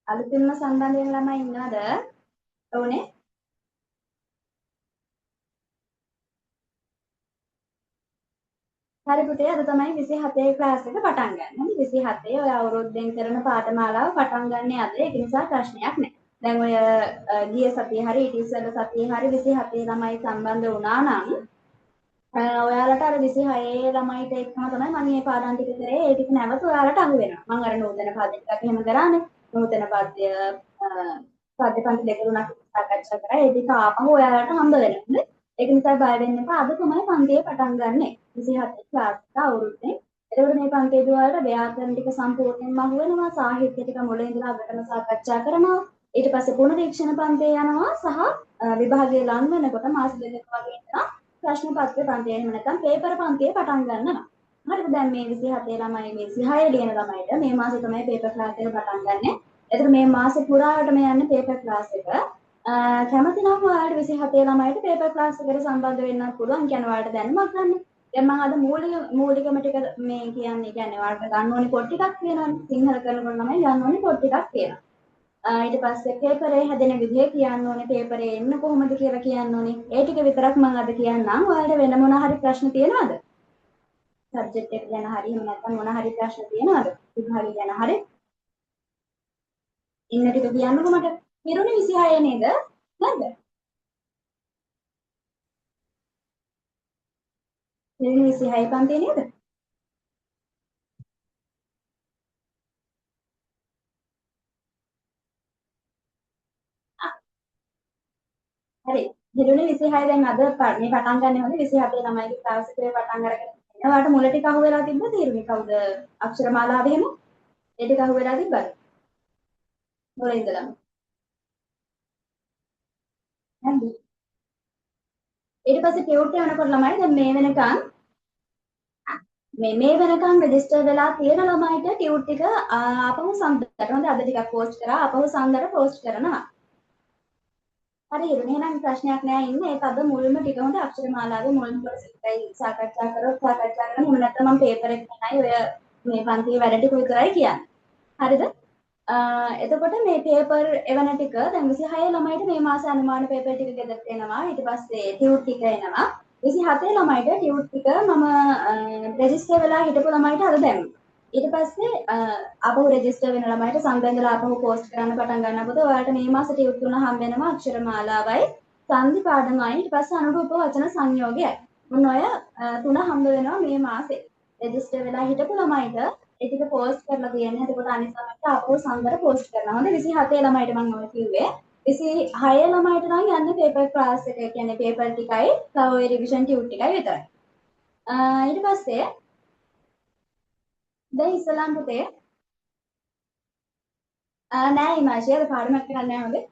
අලුතින්ම සම්බන්ධ වෙන ළමයි ඉන්නවද? ඕනේ. හරි පුතේ අද තමයි 27 ක්ලාස් එක පටන් ගන්න. 27 ඔය අවුරුද්දෙන් කරන පාඨමාලාව පටන් ගන්න අද. ඒක නිසා ප්‍රශ්නයක් නැහැ. දැන් ඔය ගිය සතියේ හරි ඊට ඉස්සෙල්ල සතියේ හරි 27 ළමයි සම්බන්ධ වුණා නම් ඔයාලට අර 26 ළමයිට එක්කම තමයි මම මේ පාඩම් ටික කරේ. ඒ ටික නැවත ඔයාලට අහු වෙනවා. මම අර නූතන පද ටිකක් එහෙම කරානේ. නූතන පද්‍ය පද්‍ය පන්ති දෙක තුනක් සාකච්ඡා කරා. ඒ ටික ආපහු ඔයාලට හම්බ වෙනවා. ඒක නිසා බය වෙන්න එපා. අද තමයි පන්තියේ පටන් ගන්නෙ. 27 ක්ලාස් එක අවුරුද්දේ. එතකොට මේ පන්තියේදී ඔයාලට ව්‍යාකරණ ටික සම්පූර්ණයෙන්ම අහු වෙනවා. සාහිත්‍ය ටික මුලින් ඉඳලා අගටම සාකච්ඡා කරනවා. ඊට පස්සේ පුනරීක්ෂණ පන්තියේ යනවා සහ විභාගයේ ලං වෙනකොට මාස දෙකක් වගේ ඉඳලා ප්‍රශ්න පත්‍ර පන්තිය එහෙම නැත්නම් පේපර් පන්තිය පටන් ගන්නවා. හරිද? දැන් මේ 27 ළමයි මේ 26 ලියන ළමයිට මේ මාසේ තමයි පේපර් ක්ලාස් එක පටන් ගන්නෙ. එතකොට මේ මාසේ පුරාවටම යන්නේ පේපර් ක්ලාස් එක. කැමති නම් ඔයාලට 27 ළමයිට පේපර් ක්ලාස් එකට සම්බන්ධ වෙන්නත් පුළුවන්. කියන්නේ ඔයාලට දැනුමක් ගන්න. දැන් මම අද මූලිකම ටික මේ කියන්නේ ඔයාලට ගන්න ඕනේ පොත් ටිකක් තියෙනවානේ. සිංහල කරනකොට ළමයි ගන්න ඕනේ පොත් ටිකක් තියෙනවා. ඊට පස්සේ පේපරේ හැදෙන විදිය කියන්න ඕනේ පේපරේ එන්න කොහොමද කියලා කියන්න ඕනේ. ඒ ටික විතරක් මම අද කියන්නම්. ඔයාලට වෙන මොන හරි ප්‍රශ්න තියෙනවද? සබ්ජෙක්ට් එක ගැන හරි එහෙම නැත්නම් මොන හරි ප්‍රශ්න තියෙනවද? විභාගය ගැන හරි. ඉන්න ටික කියන්නකො මට. පිරුණේ 26 නේද? නැද්ද? පිරුණේ 26 පන්තියේ නේද? හරි. පිරුණේ 26 දැන් අද මේ පටන් ගන්න හොඳ 27 ළමයිගේ ක්ලාස් එකේ පටන් අරගෙන. ඔයාලට මුල ටික අහු වෙලා තිබ්බද? තීරුණේ කවුද? අක්ෂරමාලාව එහෙම? ඒ ටික අහු වෙලා තිබ්බද? මුල ඉඳලම. නැද්ද? ඊට පස්සේ ටියුට් යනකොට ළමයි දැන් මේ වෙනකන් රෙජිස්ටර් වෙලා තියෙන ළමයිට ටියුට් ටික ආපහු සම්දට හොඳ අද ටිකක් පෝස්ට් කරා ආපහු සම්දට පෝස්ට් කරනවා. හරි එහෙනම් ප්‍රශ්නයක් නෑ ඉන්නේ ඒක අද මුල්ම ටික හොඳ අක්ෂරමාලාවේ මුල්ම කොටස විතරයි සාකච්ඡා කරමු එහෙම නැත්නම් මම පේපර් එක නයි ඔය මේ පන්තියේ වැඩ ටික විතරයි කියන්නේ. හරිද? එතකොට මේ පේපර් එවන ටික දැන් 26 ළමයිට මේ මාසේ අනුමාන පේපර් ටික ගෙදරට එනවා. ඊට පස්සේ ටියුට් ටික එනවා. 27 ළමයිට ටියුට් ටික මම රෙජිස්ටර් වෙලා හිටපු ළමයිට අද දැම්මා. ඊට පස්සේ ආපහු රෙජිස්ටර් වෙන ළමයිට සංගන්දලා ආපහු පෝස්ට් කරන්න පටන් ගන්නකොට ඔයාලට මේ මාසේ ටියුට් තුන හම්බ වෙනවා අක්ෂරමාලාවයි සංදි පාඩමයි ඊට පස්සේ අනුරූප වචන සංයෝගයයි. මොන ඔය තුන හම්බ වෙනවා මේ මාසේ. රෙජිස්ටර් වෙලා හිටපු ළමයිට ඒ ටික පෝස්ට් කරලා තියෙනවා. එතකොට අනිත් ළමයිට ආපහු සංගර පෝස්ට් කරනවා. හොඳ 27 ළමයිට මම ඔය කිව්වේ. 26 ළමයිට නම් යන්නේ පේපර් ක්ලාස් එක. ඒ කියන්නේ පේපර් ටිකයි තව ඔය රිවිෂන් ටියුට් ටිකයි විතරයි. ඊට පස්සේ දැන් ඉස්ලාම් පුතේ නෑ ඉමාශියද පාඩමක් කරන්න නැහැ හොඳේ.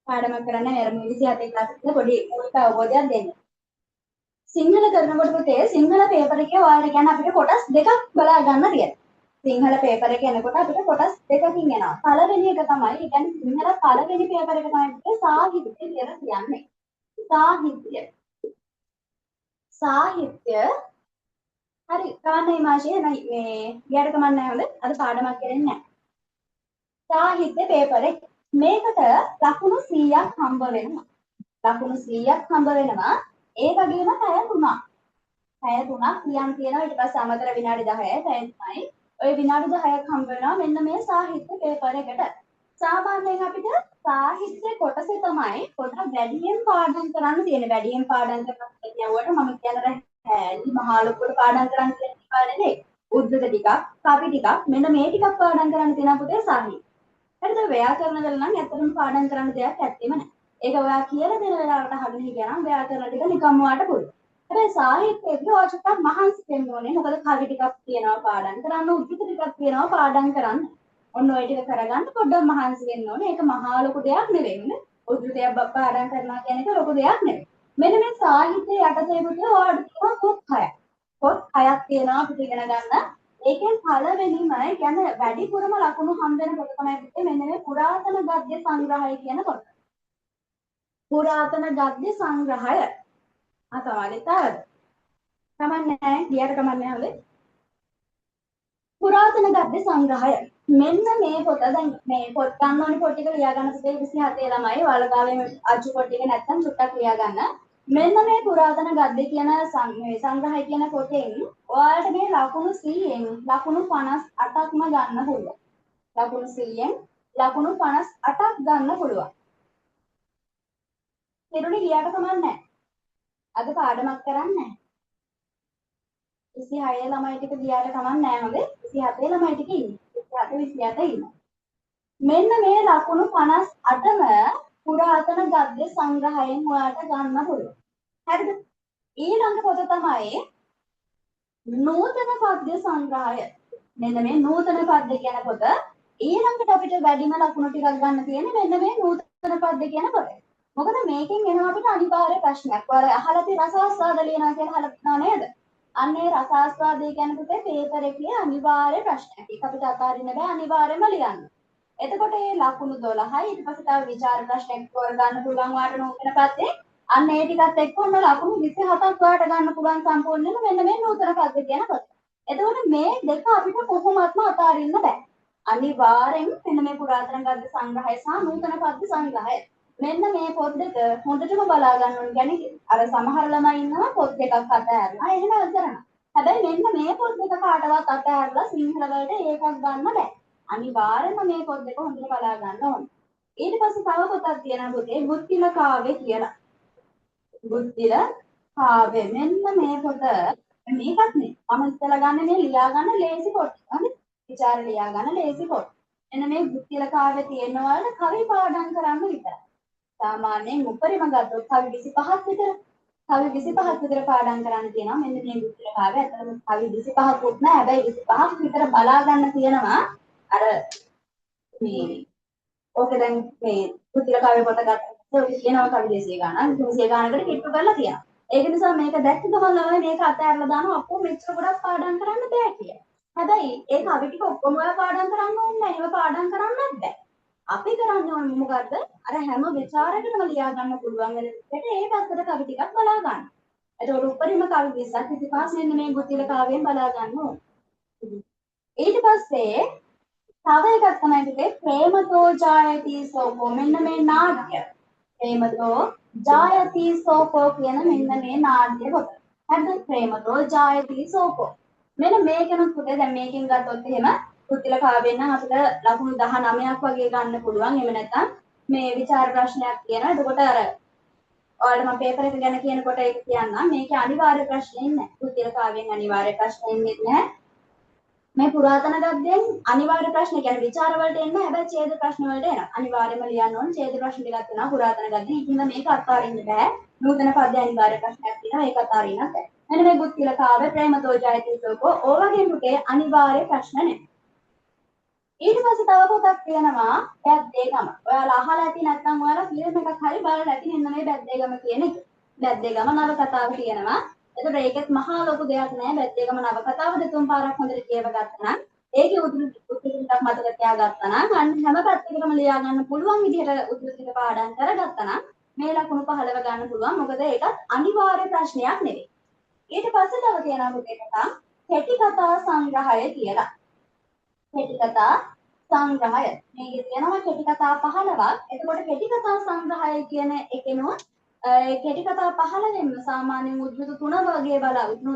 පාඩමක් කරන්න නැහැ. 27 ක්ලාස් එකේ පොඩි මූලික අවබෝධයක් දෙන්න. සිංහල කරනකොට පුතේ සිංහල පේපර් එකේ ඔයාලට කියන්නේ අපිට කොටස් දෙකක් බලා ගන්න තියෙනවා. සිංහල පේපර් එක එනකොට අපිට කොටස් දෙකකින් එනවා. පළවෙනි එක තමයි ඒ කියන්නේ සිංහල පළවෙනි පේපර් එක තමයි සාහිත්‍ය කියලා කියන්නේ. සාහිත්‍ය. සාහිත්‍ය හරි කාණේ මාෂේ නයි මේ ගියට කමක් නැහැ හොඳ. අද පාඩමක් කරන්නේ නැහැ. සාහිත්‍ය පේපර් එක මේකට ලකුණු 100ක් හම්බ වෙනවා. ලකුණු 100ක් හම්බ වෙනවා. ඒ වගේම පැය 3ක්. පැය 3ක් ලියන් තියෙනවා. ඊට පස්සේ අමතර විනාඩි 10යි පැය 3යි. ওই විනාඩි 10ක් හම්බ වෙනවා මෙන්න මේ සාහිත්‍ය පේපර් එකට. සාමාන්‍යයෙන් අපිට සාහිත්‍ය කොටසේ තමයි පොඩක් වැඩියෙන් පාඩම් කරන්න තියෙන්නේ. වැඩියෙන් පාඩම් කරනවා කියනකොට මම කියන හැලි මහා ලොකුට පාඩම් කරන්න කියන එක නෙවෙයි. උද්දක ටිකක්, කවි ටිකක් මෙන්න මේ ටිකක් පාඩම් කරන්න තියෙනවා පුතේ සාහිත්‍ය. හරිද? ව්‍යාකරණ වල නම් ඇත්තටම පාඩම් කරන්න දෙයක් ඇත්තෙම නැහැ. ඒක ඔයා කියලා දෙන වෙලාවට අහගෙන හිටියනම් ව්‍යාකරණ ටික නිකම්ම වාට පුළුවන්. හැබැයි සාහිත්‍යයේදී ඔය චුට්ටක් මහන්සි වෙන්න ඕනේ. මොකද කවි ටිකක් තියෙනවා පාඩම් කරන්න, උද්දක ටිකක් තියෙනවා පාඩම් කරන්න. ඔන්න ඔය ටික කරගන්න පොඩ්ඩක් මහන්සි වෙන්න ඕනේ. ඒක මහා ලොකු දෙයක් නෙවෙයි නේ. උද්දකයක් පාඩම් කරනවා කියන එක ලොකු දෙයක් නෙවෙයි. මෙන්න මේ සාහිත්‍ය යටතේ පුතේ ඔයාලට තියෙනවා පොත් 6ක්. පොත් 6ක් තියෙනවා අපිට ඉගෙන ගන්න. ඒකෙන් පළවෙනිම කියන්නේ වැඩිපුරම ලකුණු හම්බ වෙන කොට තමයි පුතේ මෙන්න මේ පුරාතන ගද්‍ය සංග්‍රහය කියන කොට. පුරාතන ගද්‍ය සංග්‍රහය. තමයි තාවද? කමන්නේ නැහැ. ගියට කමන්නේ නැහැ. පුරාතන ගද්‍ය සංග්‍රහය. මෙන්න මේ පොත දැන් මේ පොත් ගන්න ඕනේ පොත් ටික ලියා ගන්න පුතේ 27 ළමයි ඔයාලගාවේ අච්චු පොත් ටික නැත්තම් චුට්ටක් ලියා ගන්න. මෙන්න මේ පුරාතන ගද්‍ය කියන සංග්‍රහය කියන පොතෙන් ඔයාලට මේ ලකුණු 100න් ලකුණු 58ක්ම ගන්න පුළුවන්. ලකුණු 100න් ලකුණු 58ක් ගන්න පුළුවන්. කෙරුණේ ගියාට කමක් නැහැ. අද පාඩමක් කරන්නේ නැහැ. 26 ළමයි ටික ගියාට කමක් නැහැ හොඳේ. 27 ළමයි ටික ඉන්නේ. 27 28 ඉන්නවා. මෙන්න මේ ලකුණු 58ම පුරාතන ගද්‍ය සංග්‍රහයෙන් ඔයාලට ගන්න පුළුවන්. හරිද? ඊළඟ පොත තමයි නූතන පද්‍ය සංග්‍රහය. මෙන්න මේ නූතන පද්‍ය කියන පොත ඊළඟට අපිට වැඩිම ලකුණු ටිකක් ගන්න තියෙන්නේ මෙන්න මේ නූතන පද්‍ය කියන පොත. මොකද මේකෙන් එනවා අපිට අනිවාර්ය ප්‍රශ්නයක්. ඔයාලා අහලා තියෙන රසාස්වාද ලියනවා කියලා අහලා තියෙනව නේද? අන්නේ රසාස්වාදය කියන පුතේ පේපර් එකේ අනිවාර්ය ප්‍රශ්නයක්. ඒක අපිට අතාරින්න බෑ අනිවාර්යයෙන්ම ලියන්න. එතකොට මේ ලකුණු 12යි ඊට පස්සේ තව විචාර ප්‍රශ්නයක් තෝරගන්න පුළුවන් වාට නූතන පද්‍යේ අන්න ඒ ටිකත් එක්ක ඔන්න ලකුණු 27ක් වාට ගන්න පුළුවන් සම්පූර්ණයෙන්ම මෙන්න මේ නූතන පද්‍ය කියන පොත. එතකොට මේ දෙක අපිට කොහොමත්ම අතාරින්න බෑ. අනිවාර්යෙන් මෙන්න මේ පුරාතන ගද්‍ය සංග්‍රහය සහ නූතන පද්‍ය සංග්‍රහය. මෙන්න මේ පොත් දෙක හොඳටම බලා ගන්න ඕනේ. يعني අර සමහර ළමයි ඉන්නවා පොත් දෙකක් අතහැරලා එහෙම කරනවා. හැබැයි මෙන්න මේ පොත් දෙක කාටවත් අතහැරලා සිංහල වලට ඒකක් ගන්න බෑ. අනිවාර්යයෙන්ම මේ පොත් දෙක හොඳට බලා ගන්න ඕනේ. ඊට පස්සේ තව පොතක් තියෙනවා පුතේ බුද්ධිල කාව්‍ය කියලා. බුද්ධිල කාව්‍ය මෙන්න මේ පොත මේකත් නේ. මම ඉස්සලා ගන්න මේ ලියා ගන්න ලේසි පොත්. හරි? විචාර ලියා ගන්න ලේසි පොත්. එන්න මේ බුද්ධිල කාව්‍ය තියෙනවා වල කවි පාඩම් කරන්න විතරයි. සාමාන්‍යයෙන් උපරිම ගත්තොත් කවි 25ක් විතර. කවි 25ක් විතර පාඩම් කරන්න තියෙනවා. මෙන්න මේ බුද්ධිල කාව්‍ය. අතන කවි 25ක් උත් නෑ. හැබැයි 25ක් විතර බලා ගන්න තියෙනවා. අර මේ ඕක දැන් මේ බුද්ධිල කාව්‍ය පොත ගත්තා කියනවා කවි 200 ගණන් 300 ගණනකට කිට්ටු කරලා තියෙනවා. ඒක නිසා මේක දැක්ක ගමන් ළමයි මේක අතහැරලා දානවා අපෝ මෙච්චර ගොඩක් පාඩම් කරන්න බෑ කියලා. හැබැයි ඒ කවි ටික ඔක්කොම ඔයා පාඩම් කරන්න ඕනේ නැහැ. ඒව පාඩම් කරන්නත් බෑ. අපි කරන්න ඕනේ මොකද්ද? අර හැම විචාරයකටම ලියා ගන්න පුළුවන් වෙන විදිහට ඒ පැත්තට කවි ටිකක් බලා ගන්න. එතකොට උඩරිම කවි 20ක් ඉතිපස්සේ මෙන්න මේ බුද්ධිල කාව්‍යයෙන් බලා ගන්න ඕනේ. ඊට පස්සේ තව එකක් තමයි පුතේ ප්‍රේමතෝ ජායති සෝකෝ මෙන්න මේ නාට්‍ය. ප්‍රේමතෝ ජායති සෝකෝ කියන මෙන්න මේ නාට්‍ය පොත. හරිද? ප්‍රේමතෝ ජායති සෝකෝ. මෙන්න මේකෙන් පුතේ දැන් මේකෙන් ගත්තොත් එහෙම පුතිල කාව්‍යෙන් නම් අපිට ලකුණු 19ක් වගේ ගන්න පුළුවන්. එහෙම නැත්නම් මේ විචාර ප්‍රශ්නයක් තියෙනවා. එතකොට අර ඔයාලට මම පේපර් එක ගැන කියනකොට ඒක කියන්නම්. මේකේ අනිවාර්ය ප්‍රශ්නේ නැහැ. පුතිල කාව්‍යෙන් අනිවාර්ය ප්‍රශ්නේ ඉන්නේ නැහැ. මේ පුරාතන ගද්‍යයෙන් අනිවාර්ය ප්‍රශ්න කියන්නේ විචාර වලට එන්නේ හැබැයි ඡේද ප්‍රශ්න වලට එනවා. අනිවාර්යයෙන්ම ලියන්න ඕනේ ඡේද ප්‍රශ්න ටිකක් තියෙනවා පුරාතන ගද්‍යයෙන්. ඉතින් මේක අත්හරින්න බෑ. නූතන පද්‍ය අනිවාර්ය ප්‍රශ්නයක් තියෙනවා. ඒක අත්හරින්නත් බෑ. මෙන්න මේ බුද්ධිල කාව්‍ය ප්‍රේමතෝ ජයති සෝකෝ ඕවගේ පුතේ අනිවාර්ය ප්‍රශ්න නේ. ඊට පස්සේ තව පොතක් තියෙනවා බැද්දේගම. ඔයාලා අහලා ඇති නැත්නම් ඔයාලා ෆිල්ම් එකක් හරි බලලා ඇති මෙන්න මේ බැද්දේගම කියන එක. බැද්දේගම නව කතාව තියෙනවා. එතකොට ඒකෙත් මහා ලොකු දෙයක් නෑ. බැද්දේගම නව කතාව දෙතුන් පාරක් හොඳට කියව ගත්තා නම් ඒකේ උතුරු ටිකක් මතක තියාගත්තා නම් අන්න හැම පැත්තකටම ලියා ගන්න පුළුවන් විදිහට උතුරු ටික පාඩම් කරගත්තා නම් මේ ලකුණු 15 ගන්න පුළුවන්. මොකද ඒකත් අනිවාර්ය ප්‍රශ්නයක් නෙවෙයි. ඊට පස්සේ තව තියෙනවා පුතේ කතා කෙටි කතා සංග්‍රහය කියලා. කෙටි කතා සංග්‍රහය. මේකේ තියෙනවා කෙටි කතා 15ක්. එතකොට කෙටි කතා සංග්‍රහය කියන එකේනොත් කෙටි කතා 15ෙන්ම සාමාන්‍යයෙන් උද්දෘත 3 වගේ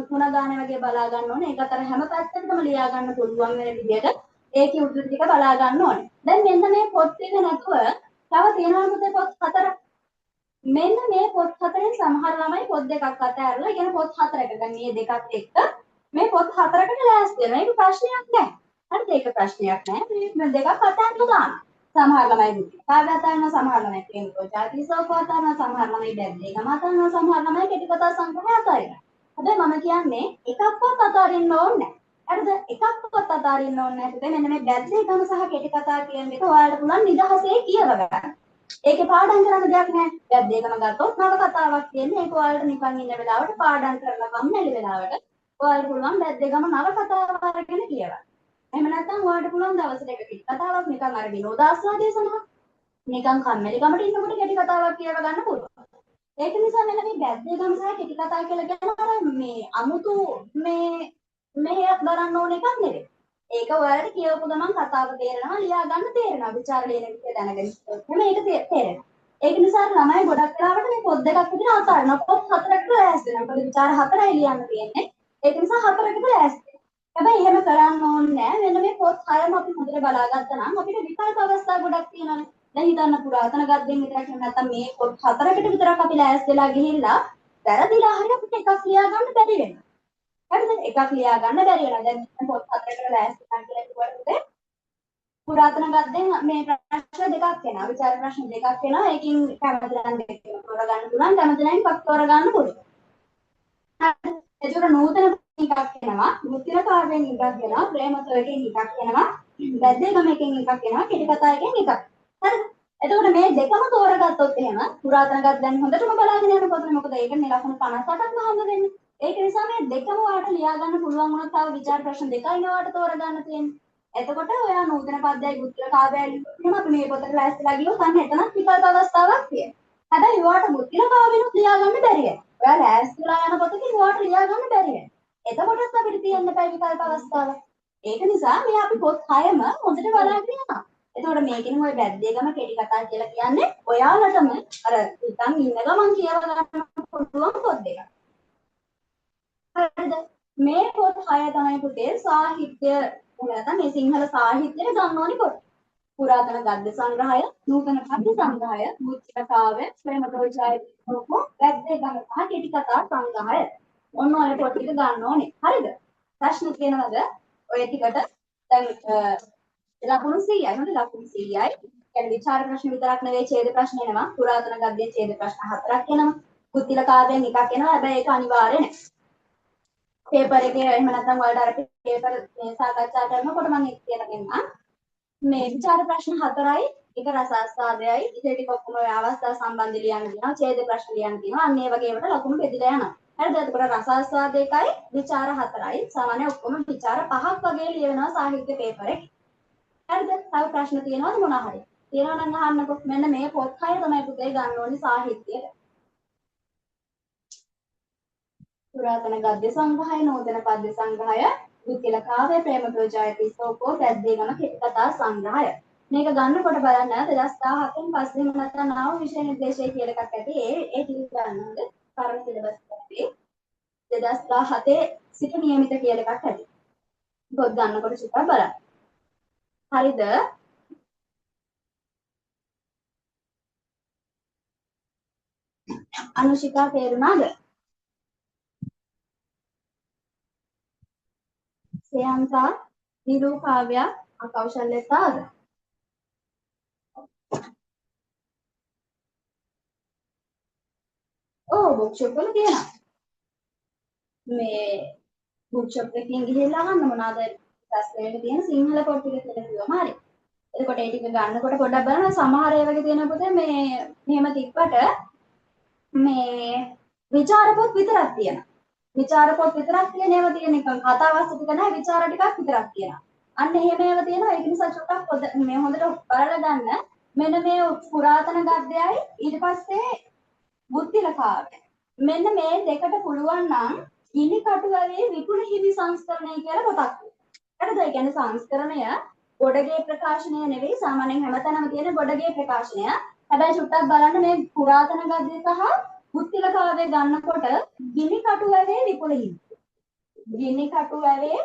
තුන ගාන වගේ බලා ගන්න ඕනේ. ඒක අතර හැම පැත්තකටම ලියා ගන්න පුළුවන් වෙන විදිහට ඒකේ උද්දෘත ටික බලා ගන්න ඕනේ. දැන් මෙන්න මේ පොත් එක නැතුව තව තියෙනවා පුතේ පොත් 4ක්. මෙන්න මේ පොත් 4ෙන් සමහර ළමයි පොත් දෙකක් අතහැරලා ඉගෙන පොත් 4ක. දැන් මේ දෙකත් එක්ක මේ පොත් 4කට ලෑස්ති වෙනවා. ඒක ප්‍රශ්නයක් නෑ. හරිද? ඒක ප්‍රශ්නයක් නෑ. මේ දෙකක් අතහැරලා දාන්න. සමහර ළමයි බුද්ධිල කාව්‍ය අතහැරනවා, සමහර ළමයි ප්‍රේමතෝ ජාති සෝකෝ අතහැරනවා, සමහර ළමයි බැද්දේගම අතහැරනවා, සමහර ළමයි කෙටි කතා සංග්‍රහය අතහැරනවා. හැබැයි මම කියන්නේ එකක්වත් අතහරින්න ඕනේ නෑ. හරිද? එකක්වත් අතහරින්න ඕනේ නැහැ. මෙන්න මේ බැද්දේගම සහ කෙටි කතා කියන එක ඔයාලට පුළුවන් නිදහසේ කියව ගන්න. ඒකේ පාඩම් කරන්න දෙයක් නැහැ. බැද්දේගම ගත්තොත් නව කතාවක් කියන්නේ ඒක ඔයාලට නිකන් ඉන්න වෙලාවට පාඩම් කරලා කම්මැලි වෙලාවට ඔයාලට පුළුවන් බැද්දේගම නව කතාවක් අරගෙන කියවන්න. එහෙම නැත්නම් ඔයාලට පුළුවන් දවසට එක කෙටි කතාවක් නිකන් අර විනෝදාස්වාදයේ සඳහා නිකන් කම්මැලිකමට ඉන්නකොට කෙටි කතාවක් කියව ගන්න පුළුවන්. ඒක නිසා මෙන්න මේ බැද්දේගම සහ කෙටි කතා කියලා කියන අර මේ අමුතු මේ මෙහෙයක් දරන්න ඕන එකක් නෙවෙයි. ඒක ඔයාලට කියවපු ගමන් කතාව තේරෙනවා, ලියා ගන්න තේරෙනවා. ਵਿਚාර ලියන විදිය දැනගෙන ඉන්නකොට මේක තේරෙනවා. ඒක නිසා ළමයි ගොඩක් වෙලාවට මේ පොත් දෙකක් විතර අතාරිනවා. පොත් හතරකට ලෑස්ති වෙනවා. මොකද ਵਿਚාර හතරයි ලියන්න තියෙන්නේ. ඒක නිසා හතරකට ලෑස්ති. හැබැයි එහෙම කරන්න ඕනේ නෑ. මෙන්න මේ පොත් හයම අපි හොඳට බලාගත්තා නම් අපිට විකල්ප අවස්ථා ගොඩක් තියෙනවානේ. දැන් හිතන්න පුරාතන ගද්දෙන් විතරක් නැත්නම් මේ පොත් හතරකට විතරක් අපි ලෑස්ති වෙලා ගිහිල්ලා වැරදිලා හරි අපිට එකක් ලියා ගන්න බැරි වෙනවා. හරිද? එකක් ලියා ගන්න බැරි වෙනවා. දැන් පොත් හතරකට ලෑස්ති කරන්න කියලා කිව්වට පුරාතන ගද්දෙන් මේ ප්‍රශ්න දෙකක් එනවා. විචාර ප්‍රශ්න දෙකක් එනවා. ඒකෙන් කැමති නම් දෙකක් තෝරගන්න පුළුවන්. කැමති නම් එකක් තෝරගන්න පුළුවන්. හරිද? ඒතර නූතන එකක් එනවා. මුත්‍තිල කාර්යයෙන් එකක් එනවා. ප්‍රේමතෝයකින් එකක් එනවා. වැද්දේගමකින් එකක් එනවා. කෙටි කතා එකෙන් එකක්. හරිද? එතකොට මේ දෙකම තෝරගත්තොත් එහෙම පුරාතන ගද්දෙන් හොඳටම බලාගෙන යනකොට මොකද ඒකනේ ලකුණු 58ක් හම්බ වෙන්නේ. ඒක නිසා මේ දෙකම ඔයාලට ලියා ගන්න පුළුවන් වුණොත් තව විචාර ප්‍රශ්න දෙකයි ඔයාලට තෝරගන්න තියෙන්නේ. එතකොට ඔයා නූතන පද්‍යයි බුද්ධ කාව්‍යයි ලියුවම අපි මේ පොතට ලෑස්තිලා ගියොත් අන්න එතනත් විකල්ප අවස්ථාවක් තියෙනවා. හැබැයි ඔයාලට බුද්ධ කාව්‍යෙනුත් ලියා ගන්න බැරි වෙනවා. ඔයා ලෑස්තිලා යන පොතකින් ඔයාලට ලියා ගන්න බැරි වෙනවා. එතකොටත් අපිට තියෙන්න බෑ විකල්ප අවස්ථාවක්. ඒක නිසා මේ අපි පොත් 6ම හොඳට බලාගෙන යනවා. එතකොට මේකෙන් ඔය වැද්දේගම කෙටි කතා කියලා කියන්නේ ඔයාලටම අර නිකන් ඉන්න ගමන් කියව ගන්න පුළුවන් පොත් දෙකක්. හරිද? මේ පොත් 6 තමයි පුතේ සාහිත්‍ය නැත්නම් මේ සිංහල සාහිත්‍යයට ගන්න ඕනි පොත්. පුරාතන ගද්‍ය සංග්‍රහය, නූතන පද්‍ය සංග්‍රහය, මුත්‍තික කාව්‍ය, ප්‍රේමතෝජායතිකෝ, වැද්දේගම සහ කෙටි කතා සංග්‍රහය. ඔන්න ඔය පොත් ටික ගන්න ඕනේ. හරිද? ප්‍රශ්න තියෙනවද? ඔය ටිකට දැන් ලකුණු 100යි. හොඳ ලකුණු 100යි. කියන්නේ විචාර ප්‍රශ්න විතරක් නෙවෙයි ඡේද ප්‍රශ්න එනවා. පුරාතන ගද්‍යයේ ඡේද ප්‍රශ්න 4ක් එනවා. මුත්‍තිල කාව්‍යයෙන් එකක් එනවා. හැබැයි ඒක අනිවාර්ය නැහැ. පේපර් එකේ එහෙම නැත්නම් ඔයාලට අර පේපර් මේ සාකච්ඡා කරනකොට මම ඒක කියලා දෙන්නම්. මේ විචාර ප්‍රශ්න 4යි, එක රසාස්වාදයයි, ඉතින් ටික ඔක්කොම අවස්ථා සම්බන්ධ ලියන්න දෙනවා, ඡේද ප්‍රශ්න ලියන්න දෙනවා. අන්න ඒ වගේ ඒවට ලකුණු බෙදලා යනවා. හරිද? එතකොට රසාස්වාද එකයි, විචාර 4යි. සාමාන්‍ය ඔක්කොම විචාර 5ක් වගේ ලියනවා සාහිත්‍ය පේපර් එකේ. හරිද? තව ප්‍රශ්න තියෙනවද මොනවා හරි? තියෙනවා නම් අහන්නකො. මෙන්න මේ පොත් 6 තමයි පුතේ ගන්න ඕනේ සාහිත්‍යයට. පුරාතන ගද්‍ය සංග්‍රහය, නූතන පද්‍ය සංග්‍රහය, බුද්ධිල කාව්‍ය, ප්‍රේමතෝජායතිකෝ, වැද්දේගම කෙටි කතා සංග්‍රහය. මේක ගන්නකොට බලන්න 2017න් පස්සේ නැත්නම් නාම විෂය නිර්දේශය කියලා එකක් ඇති. ඒ ටික ගන්නද පරණ සිලබස් එකේ 2017 සිට නියමිත කියලා එකක් ඇති. පොත් ගන්නකොට චුට්ටක් බලන්න. හරිද? අනුශිකා තේරුණාද? සයන්තා නිරූ කාව්‍ය අකෞශල්‍යතාවද? ඔව් බුක්ෂොප් වල තියෙනවා. මේ බුක්ෂොප් එකකින් ගිහිල්ලා අහන්න මොනවාද ටස්ලේට තියෙන සිංහල පොත් ටික කියලා කිව්වම හරි. එතකොට ඒ ටික ගන්නකොට පොඩ්ඩක් බලන්න සමහර ඒ වගේ තියෙන පොතේ මේ මෙහෙම තිබ්බට මේ විචාර පොත් විතරක් තියෙනවා. විචාර පොත් විතරක් තියෙන ඒවා තියෙන එක කතාවස්තු ටික නැහැ විචාර ටිකක් විතරක් තියෙනවා. අන්න එහෙම ඒවා තියෙනවා. ඒක නිසා චුට්ටක් මේ හොඳට බලලා ගන්න. මෙන්න මේ පුරාතන ගද්‍යයයි ඊට පස්සේ බුද්ධිල කාව්‍ය. මෙන්න මේ දෙකට පුළුවන් නම් ගිනි කටුවලේ විපුල හිමි සංස්කරණය කියලා පොතක්. හරිද? ඒ කියන්නේ සංස්කරණය ගොඩගේ ප්‍රකාශනය නෙවෙයි සාමාන්‍යයෙන් හැමතැනම තියෙන ගොඩගේ ප්‍රකාශනය. හැබැයි චුට්ටක් බලන්න මේ පුරාතන ගද්‍ය සහ බුද්ධිල කාව්‍ය ගන්නකොට ගිනි කටුවලේ විපුල හිමි. ගිනි කටුවලේ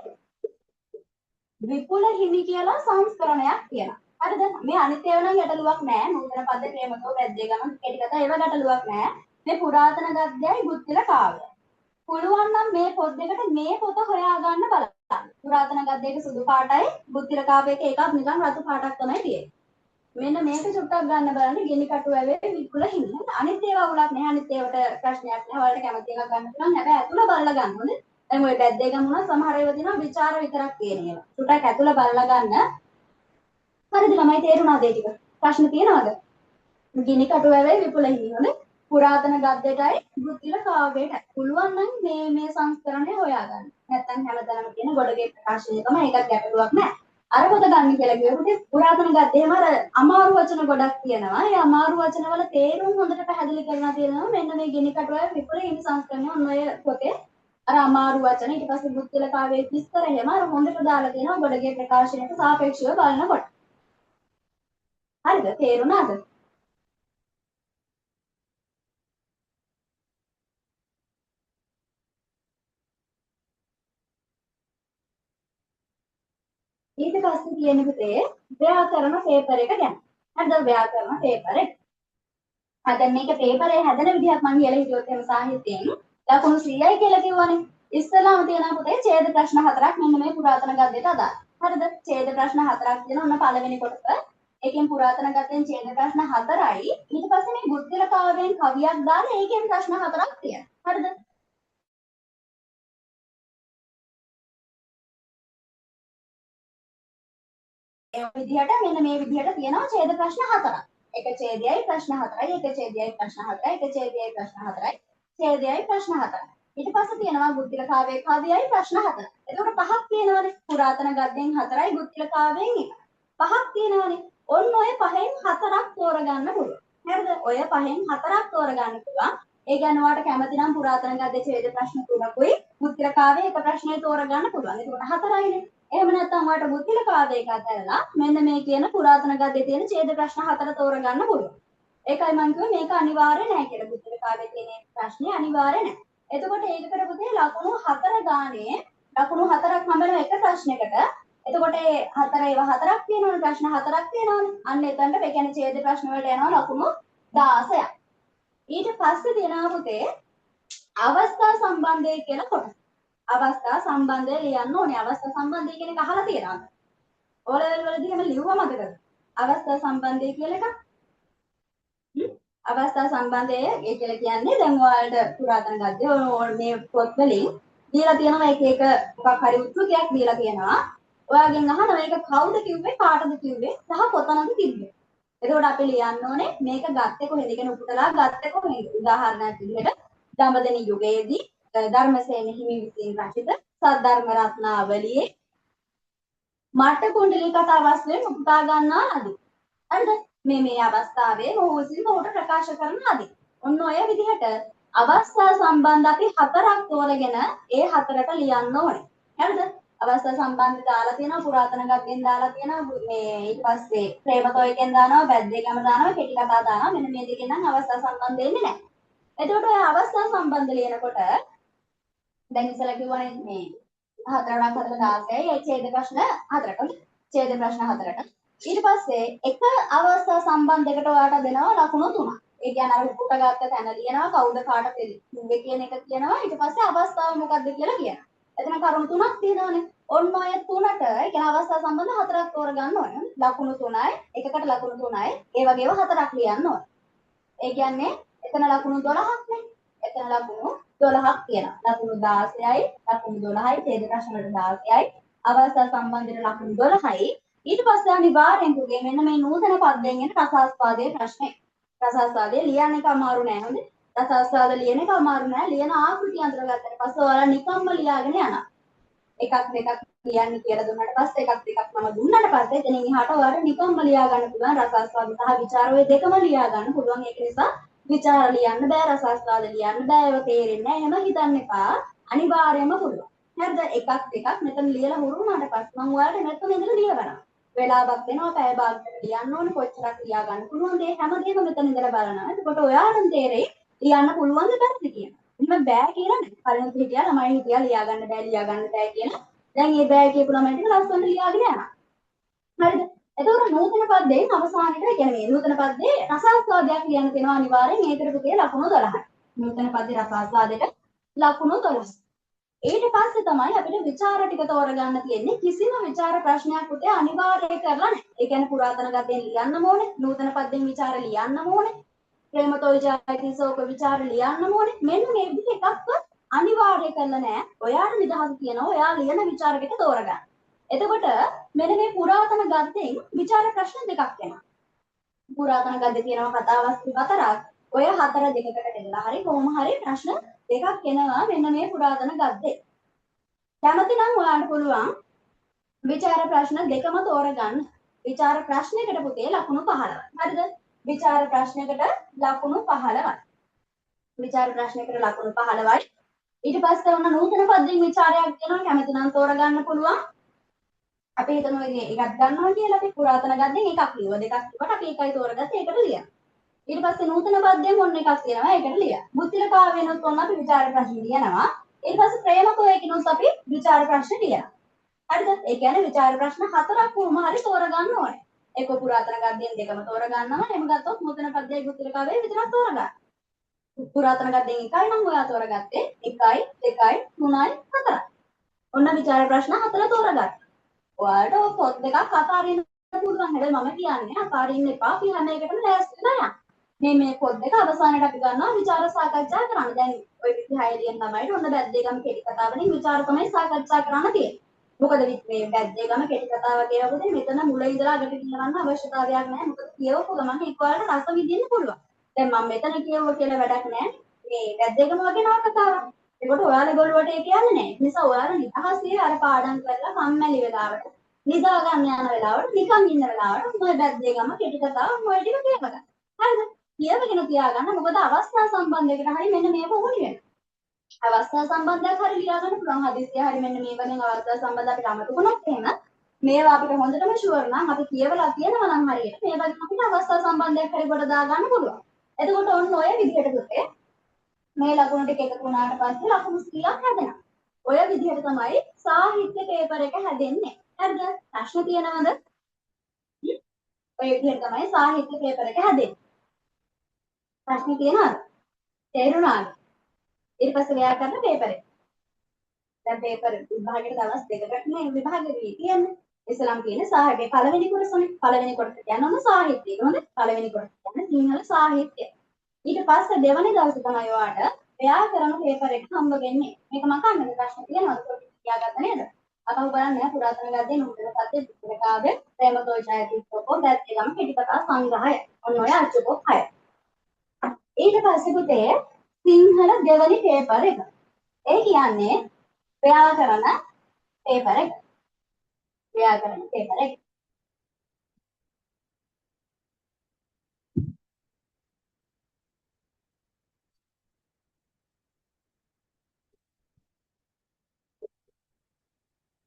විපුල හිමි කියලා සංස්කරණයක් තියෙනවා. හරිද? මේ අනිත් ඒවා නම් ගැටලුවක් නෑ. නූතන පද ප්‍රේමතෝ වැද්දේගම කෙටි කතා ඒවා ගැටලුවක් නෑ. මේ පුරාතන ගද්‍යයි බුද්ධිල කාව්‍ය. පුළුවන් නම් මේ පොත් දෙකට මේ පොත හොයාගන්න බලන්න. පුරාතන ගද්‍යයක සුදු පාටයි බුද්ධිල කාව්‍යයක එකක් නිකන් රතු පාටක් තමයි තියෙන්නේ. මෙන්න මේක චුට්ටක් ගන්න බලන්න ගිනි කටුවැවේ විපුල හිමි. අනිත් ඒවා උලක් නැහැ. අනිත් ඒවට ප්‍රශ්නයක් නැහැ. ඔයාලට කැමති එකක් ගන්න පුළුවන්. හැබැයි ඇතුළ බලලා ගන්න ඕනේ. දැන් ඔය වැද්දේගම වුණා සමහර ඒවා තියෙනවා ਵਿਚාර විතරක් කියන ඒවා. චුට්ටක් ඇතුළ බලලා ගන්න. හරිද ළමයි තේරුණාද ඒ ටික? ප්‍රශ්න තියෙනවද? ගිනි කටුවැවේ විපුල හිමි හොඳ පුරාතන ගද්‍යයටයි බුද්ධිල කාව්‍යයටයි පුළුවන් නම් මේ සංස්කරණය හොයාගන්න. නැත්නම් හැමතැනම තියෙන ගොඩගේ ප්‍රකාශනය තමයි ඒකත් ගැටලුවක් නැහැ. අර පොත ගන්න කියලා කිව්වොත් පුරාතන ගද්‍යයේම අර අමාරු වචන ගොඩක් තියෙනවා. ඒ අමාරු වචන වල තේරුම් හොඳට පැහැදිලි කරලා තියෙනවා. මෙන්න මේ ගිනි කටුවැවේ විපුල හිමි සංස්කරණය ඔන්න ඔය පොතේ අර අමාරු වචන ඊට පස්සේ බුද්ධිලකාවේ විස්තර එහෙම අර හොඳට දාලා තියෙනවා ගොඩගේ ප්‍රකාශනයට සාපේක්ෂව බලනකොට. හරිද? තේරුණාද? ඊට පස්සේ තියෙන පුතේ ව්‍යාකරණ පේපර් එක ගැන. හරිද? ව්‍යාකරණ පේපර් එක. දැන් මේක පේපරේ හැදෙන විදිහක් මම කියලා හිතුවොත් එහෙම සාහිත්‍යයෙන් ලකුණු 100යි කියලා කිව්වනේ. ඉස්සෙල්ලාම තියෙනවා පුතේ ඡේද ප්‍රශ්න 4ක් මෙන්න මේ පුරාතන ගද්දේට අදාළ. හරිද? ඡේද ප්‍රශ්න 4ක් තියෙනවා. ඔන්න පළවෙනි කොටස. ඒකෙන් පුරාතන ගද්දෙන් ඡේද ප්‍රශ්න 4යි. ඊට පස්සේ මේ බුද්ධිල කාව්‍යයෙන් කවියක් දාලා ඒකෙන් ප්‍රශ්න 4ක් තියෙනවා. හරිද? ඒ විදිහට මෙන්න මේ විදිහට තියෙනවා ඡේද ප්‍රශ්න 4ක්. එක ඡේදයයි ප්‍රශ්න 4යි, එක ඡේදයයි ප්‍රශ්න 4යි, එක ඡේදයයි ප්‍රශ්න 4යි, ඡේදයයි ප්‍රශ්න 4යි. ඊට පස්සේ තියෙනවා බුද්ධිල කාව්‍යයේ කවියයි ප්‍රශ්න 4. එතකොට පහක් තියෙනවානේ. පුරාතන ගද්දෙන් 4යි, බුද්ධිල කාව්‍යයෙන් 1යි. පහක් තියෙනවානේ. ඔන්න ඔය පහෙන් 4ක් තෝරගන්න පුළුවන්. හරිද? ඔය පහෙන් 4ක් තෝරගන්න පුළුවන්. ඒ කියන්නේ ඔයාලට කැමති නම් පුරාතන ගද්දේ ඡේද ප්‍රශ්න 3කුයි, බුද්ධිල කාව්‍යයේ එක ප්‍රශ්නයක් තෝරගන්න පුළුවන්. එතකොට 4යිනේ. එහෙම නැත්නම් ඔයාලට බුද්ධිල කාව්‍ය එකක් අරලා මෙන්න මේ කියන පුරාතන ගද්දේ තියෙන ඡේද ප්‍රශ්න 4 තෝරගන්න පුළුවන්. ඒකයි මම කිව්වේ මේක අනිවාර්ය නැහැ කියලා. බුද්ධිල කාව්‍යයේ තියෙන ප්‍රශ්නේ අනිවාර්ය නැහැ. එතකොට ඒක කරපුතේ ලකුණු 4 ගානේ ලකුණු 4ක් හම්බෙන එක ප්‍රශ්නයකට. එතකොට ඒ 4 ඒවා 4ක් තියෙනවනේ ප්‍රශ්න 4ක් තියෙනවනේ. අන්න එතනට ඒ කියන්නේ ඡේද ප්‍රශ්න වලට යනවා ලකුණු 16ක්. ඊට පස්සේ දෙනවා පුතේ අවස්ථා සම්බන්ධය කියලා කොටස. අවස්ථා සම්බන්ධය ලියන්න ඕනේ. අවස්ථා සම්බන්ධය කියන එක අහලා තියෙනවද? ඕ ලෙවල් වලදී එහෙම ලිව්වා මතකද? අවස්ථා සම්බන්ධය කියලා එකක්. අවස්ථා සම්බන්ධය ඒ කියලා කියන්නේ දැන් ඔයාලට පුරාතන ගද්දේ මේ පොත් වලින් දීලා තියෙනවා එක එක මොකක් හරි උත්තරයක් දීලා තියෙනවා. ඔයාගෙන් අහනවා මේක කවුද කිව්වේ කාටද කිව්වේ සහ කොතනද තිබ්බේ. එතකොට අපි ලියන්න ඕනේ මේක ගත්තේ කොහෙද? කියන උපුටලා ගත්තේ කොහෙද? උදාහරණයක් විදිහට දඹදෙණි යුගයේදී ධර්මසේන හිමි විසින් රචිත සද්ධර්ම රත්නාවලියේ මට්ට කුණ්ඩලී කතාවස්තුවෙන් උපුටා ගන්නා ලදී. හරිද? මේ අවස්ථාවේ මොහු විසින් මොහුට ප්‍රකාශ කරන ලදී. ඔන්න ඔය විදිහට අවස්ථා සම්බන්ධ අපි 4ක් තෝරගෙන ඒ 4ට ලියන්න ඕනේ. හරිද? අවස්ථා සම්බන්ධ දාලා තියෙනවා පුරාතන ගද්දෙන් දාලා තියෙනවා මේ ඊට පස්සේ ප්‍රේමතෝයකෙන් දානවා බැද්දේකම දානවා කෙටි කතා දානවා මෙන්න මේ දෙකෙන් නම් අවස්ථා සම්බන්ධ වෙන්නේ නැහැ. එතකොට ඔය අවස්ථා සම්බන්ධ ලියනකොට දැන් ඉස්සලා කිව්වනේ මේ 4ක් 4 16යි ඒ ඡේද ප්‍රශ්න 4ට ඡේද ප්‍රශ්න 4ට ඊට පස්සේ එක අවස්ථා සම්බන්ධයකට ඔයාලට දෙනවා ලකුණු 3ක්. ඒ කියන්නේ අර උපුට ගත්ත තැන ලියනවා කවුද කාටද කිව්වේ කියන එක කියනවා ඊට පස්සේ අවස්ථාව මොකක්ද කියලා කියනවා. එතන කරුණු 3ක් තියෙනවානේ. ඔන්න ඔය 3ට ඒ කියන්නේ අවස්ථා සම්බන්ධ 4ක් තෝරගන්න ඕනේ. ලකුණු 3යි එකකට ලකුණු 3යි ඒ වගේම 4ක් ලියන්න ඕනේ. ඒ කියන්නේ එතන ලකුණු 12ක් නේ. එතන ලකුණු 12ක් තියෙනවා. ලකුණු 16යි, ලකුණු 12යි, ඡේද ප්‍රශ්න වලට 16යි, අවස්ථා සම්බන්ධයට ලකුණු 12යි. ඊට පස්සේ අනිවාර්යෙන් පුගේ මෙන්න මේ නූතන පද්‍යයෙන් එන රසාස්වාදයේ ප්‍රශ්නේ. රසාස්වාදයේ ලියන්න එක අමාරු නෑ හොඳේ. රසාස්වාද ලියන එක අමාරු නෑ. ලියන ආකෘතිය අඳුරගත්තට පස්සේ ඔයාලා නිකම්ම ලියාගෙන යනවා. එකක් දෙකක් ලියන්න කියලා දුන්නාට පස්සේ එකක් දෙකක් මම දුන්නාට පස්සේ එතනින් එහාට ඔයාලට නිකම්ම ලියා ගන්න පුළුවන් රසාස්වාද සහ විචාර ඔය දෙකම ලියා ගන්න පුළුවන්. ඒක නිසා විචාර ලියන්න බෑ රසාස්වාද ලියන්න බෑ ඒව තේරෙන්නේ නැහැ. එහෙම හිතන්න එපා. අනිවාර්යයෙන්ම පුළුවන්. හරිද? එකක් දෙකක් මෙතන ලියලා හුරු වුණාට පස්සේ මම ඔයාලට මෙතන ඉඳලා ලියවනවා. වෙලාවක් දෙනවා පැය භාගයකට ලියන්න ඕනේ කොච්චරක් ලියා ගන්න පුළුවන්ද ඒ හැමදේම මෙතන ඉඳලා බලනවා. එතකොට ඔයාලට තේරෙයි ලියන්න පුළුවන්ද බැරිද කියලා. එහෙම බෑ කියලා නේ. කලින් හිටියා ළමයි හිටියා ලියා ගන්න බෑ කියලා. දැන් මේ බෑ කියපු ළමයි ටික ලස්සනට ලියාගෙන යනවා. හරිද? එතකොට නූතන පද්‍යයෙන් අවසානයේ කියන්නේ මේ නූතන පද්‍යයේ රසාස්වාදයක් ලියන්න තියෙනවා අනිවාර්යෙන් ඒකට පුතේ ලකුණු 12යි. නූතන පද්‍ය රසාස්වාදයට ලකුණු 12. ඊට පස්සේ තමයි අපිට විචාර ටික තෝරගන්න තියෙන්නේ. කිසිම විචාර ප්‍රශ්නයක් පුතේ අනිවාර්යයෙන් කරලා නැහැ. ඒ කියන්නේ පුරාතන ගතෙන් ලියන්නම ඕනේ. නූතන පද්‍යෙන් විචාර ලියන්නම ඕනේ. ප්‍රේමතෝ විචාරකීසෝක විචාර ලියන්නම ඕනේ. මෙන්න මේ විදිහ එකක්වත් අනිවාර්ය කරලා නැහැ. ඔයාට නිදහස තියෙනවා. ඔයා ලියන විචාර ටික තෝරගන්න. එතකොට මෙන්න මේ පුරාතන ගද්දෙන් විචාර ප්‍රශ්න දෙකක් එනවා. පුරාතන ගද්දේ තියෙනවා කතාවස්තු 4ක්. ඔය 4 දෙකකට දෙන්නලා හරි කොහොම හරි ප්‍රශ්න දෙකක් එනවා මෙන්න මේ පුරාතන ගද්දේ. කැමති නම් ඔයාලට පුළුවන් විචාර ප්‍රශ්න දෙකම තෝරගන්න. විචාර ප්‍රශ්නයකට පුතේ ලකුණු 15යි. හරිද? විචාර ප්‍රශ්නයකට ලකුණු 15යි. විචාර ප්‍රශ්නයකට ලකුණු 15යි. ඊට පස්සේ ඔන්න නූතන පද්‍යයෙන් විචාරයක් දෙනවා කැමති නම් තෝරගන්න පුළුවන්. අපි හිතමු එකක් ගන්නවා කියලා අපි පුරාතන ගද්දෙන් එකක් ලියුවා. දෙකක් ලියුවට අපි එකයි තෝරගත්තේ ඒකට ලියන්න. ඊට පස්සේ නූතන පද්‍යයෙන් ඔන්න එකක් තියෙනවා ඒකට ලියන්න. බුද්ධිලකාවෙනොත් ඔන්න අපි විචාර ප්‍රශ්න ලියනවා. ඊට පස්සේ ප්‍රේමකෝයකිනුත් අපි විචාර ප්‍රශ්න ලියනවා. හරිද? ඒ කියන්නේ විචාර ප්‍රශ්න හතරක් වුම හරි තෝරගන්න ඕනේ. ඒක පුරාතන ගද්දෙන් දෙකම තෝරගන්නවා. එහෙම ගත්තොත් නූතන පද්‍යයේ බුද්ධිලකාවේ විතරක් තෝරගන්න. පුරාතන ගද්දෙන් එකයි නම් ඔයා තෝරගත්තේ 1 2 3 4. ඔන්න විචාර ප්‍රශ්න හතර තෝරගන්න. ඔයාලට පොත් දෙකක් අතාරින්න පුළුවන්. හැබැයි මම කියන්නේ අතාරින්න එපා. අපි හැම එකටම ලෑස්ති වෙලා යන්න. මේ පොත් දෙක අවසානයට අපි ගන්නවා විචාර සාකච්ඡා කරන්න. දැන් ඔය 26 ලියන ළමයිට ඔන්න බැද්දේගම කෙටි කතාවලින් විචාර තමයි සාකච්ඡා කරන්න තියෙන්නේ. මොකද මේ බැද්දේගම කෙටි කතාව කියනකොට මෙතන මුල ඉඳලා අගට කියවන්න අවශ්‍යතාවයක් නැහැ. මොකද කියවපු ගමන් ඒක ඔයාලට රස විඳින්න පුළුවන්. දැන් මම මෙතන කියවුවා කියලා වැඩක් නැහැ. මේ බැද්දේගම වගේ නවකතාවක්. ඒකට ඔයාලා ගොල්ලෝට ඒ කියන්නේ නැහැ. ඒ නිසා ඔයාලා නිදහසේ අර පාඩම් කරලා කම්මැලි වෙලාවට නිදා ගන්න යන වෙලාවට නිකන් ඉන්න වෙලාවට මොය බැද්දේගම කෙටි කතාව මොය ටික කියවගන්න. හරිද? කියවගෙන තියාගන්න. මොකද අවස්ථා සම්බන්ධයකට හරි මෙන්න මේක උහුණු වෙනවා. අවස්ථා සම්බන්ධයක් හරි ලියා ගන්න පුළුවන්. හදිස්සිය හරි මෙන්න මේ වගේ අවස්ථා සම්බන්ධ අපිට අමතක වුණොත් එහෙම මේවා අපිට හොඳටම ෂුවර් නම් අපි කියවලා තියෙනවා නම් හරියට මේ වගේ අපිට අවස්ථා සම්බන්ධයක් හරි කොට දා ගන්න පුළුවන්. එතකොට ඔන්න ඔය විදිහට පුතේ මේ ලකුණු ටික එකතු වුණාට පස්සේ ලකුණු 100ක් හැදෙනවා. ඔය විදිහට තමයි සාහිත්‍ය පේපර් එක හැදෙන්නේ. හරිද? ප්‍රශ්න තියෙනවද? ඔය විදිහට තමයි සාහිත්‍ය පේපර් එක හැදෙන්නේ. ප්‍රශ්න තියෙනවද? තේරුණාද? ඊට පස්සේ ව්‍යාකරණ පේපර් එක. දැන් පේපර් විභාගයට දවස් දෙකකට නේ විභාගෙදී තියෙන්නේ. ඉස්සලම් කියන්නේ සාහිත්‍ය පළවෙනි කොටසනේ. පළවෙනි කොටස කියන්නේ සාහිත්‍යය. හොඳ පළවෙනි කොටස කියන්නේ සිංහල සාහිත්‍ය. ඊට පස්සේ දෙවැනි දවසේ තමයි ඔයාලට ව්‍යාකරණ පේපර් එක හම්බ වෙන්නේ. මේක මම කන්නද ප්‍රශ්න තියෙනවද? කියාගත්ත නේද? අපහු බලන්න පුරාතන ගද්දේ නූතන පද්‍ය පුස්තකාවේ ප්‍රේමතෝෂායතිස්කෝපෝ දැක්කම කෙටි කතා සංග්‍රහය. ඔන්න ඔය අච්චුකෝ 6. ඊට පස්සේ පුතේ සිංහල දෙවැනි පේපර් එක. ඒ කියන්නේ ව්‍යාකරණ පේපර් එක. ව්‍යාකරණ පේපර් එක.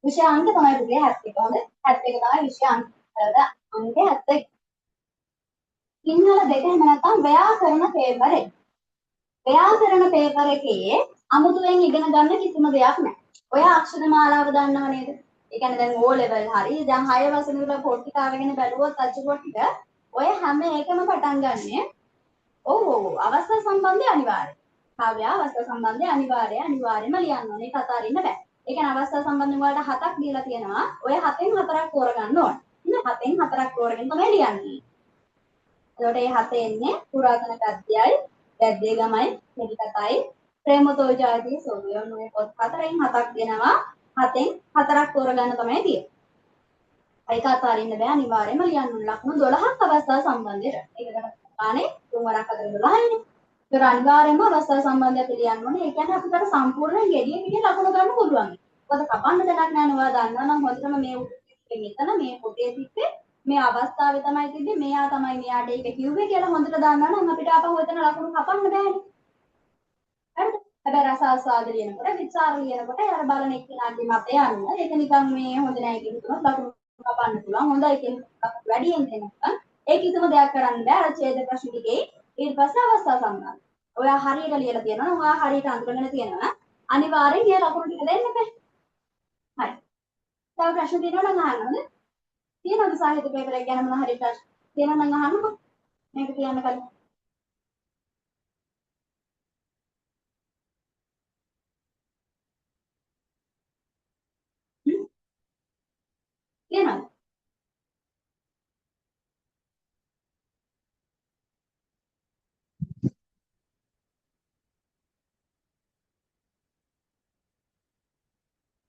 විෂය අංක තමයි පුතේ 71. හොඳ 71 තමයි විෂය අංක. අංක 71. සිංහල දෙක එහෙම නැත්නම් ව්‍යාකරණ පේපර් එක. ව්‍යාකරණ පේපර් එකේ අමුතුවෙන් ඉගෙන ගන්න කිසිම දෙයක් නැහැ. ඔය අක්ෂර මාලාව දන්නව නේද? ඒ කියන්නේ දැන් O level හරි දැන් 6 වසන වල පොත් ටික අරගෙන බැලුවොත් අච්චු පොත් ටික ඔය හැම එකම පටන් ගන්නෙ ඔව් අවස්ථා සම්බන්ධය අනිවාර්යයි. කාව්‍ය අවස්ථා සම්බන්ධය අනිවාර්යයෙන්ම ලියන්න ඕනේ. ඒක අතාරින්න බෑ. ඒ කියන්නේ අවස්ථා සම්බන්ධ වලට 7ක් දීලා තියෙනවා. ඔය 7න් 4ක් තෝරගන්න ඕනේ. ඉතින් 7න් 4ක් තෝරගෙන තමයි ලියන්නේ. එතකොට මේ 7 එන්නේ පුරාතන ගද්‍යයයි, බැද්දේගමයි, කෙටි කතායි, ප්‍රේමතෝජාදී සෝවියන් ඔය පොත් 4න් 7ක් දෙනවා. 7න් 4ක් තෝරගන්න තමයි තියෙන්නේ. ඒක අතාරින්න බෑ අනිවාර්යයෙන්ම ලියන්න ඕනේ. ලකුණු 12ක් අවස්ථා සම්බන්ධයට. ඒකට ගානේ 3 වරක් 4 12යිනේ. ඒක අනිවාර්යයෙන්ම අවස්ථා සම්බන්ධය පිළියන්න ඕනේ. ඒ කියන්නේ අපිට සම්පූර්ණ ගෙඩිය පිටින් ලකුණු ගන්න පුළුවන්. මොකද කපන්න දෙයක් නැහැ නේ. ඔයා දන්නවා නම් හොඳටම මේ මෙතන මේ පොතේ තිබ්බේ මේ අවස්ථාවේ තමයි තිබ්බේ. මෙයා තමයි මෙයාට ඒක කිව්වේ කියලා හොඳට දන්නවා නම් අපිට ආපහු එතන ලකුණු කපන්න බෑනේ. හරිද? හැබැයි රස ආස්වාද ලියනකොට විචාර ලියනකොට අර බලන එක්කෙනාගේ මතය අනුව ඒක නිකන් මේ හොඳ නැහැ කියන තුනක් ලකුණු කපන්න පුළුවන්. හොඳයි කියන වැඩියෙන් දෙනකම් ඒ කිසිම දෙයක් කරන්න බෑ. අර ඡේද ප්‍රශ්න ටිකේ ඊට පස්සේ අවස්ථා සම්බන්ධ. ඔයා හරියට ලියලා තියෙනවා නම් ඔයා හරියට අඳුරගෙන තියෙනවා අනිවාර්යෙන් ඒ ලකුණු ටික දෙන්න බෑ. හරි. තව ප්‍රශ්න තියෙනවා නම් අහන්නද? තියෙනවද සාහිත්‍ය පේපර් එක ගැන මොන හරි ප්‍රශ්න? තියෙනවා නම් අහන්නකෝ. මේක කියන්න කලින්. තියෙනවද?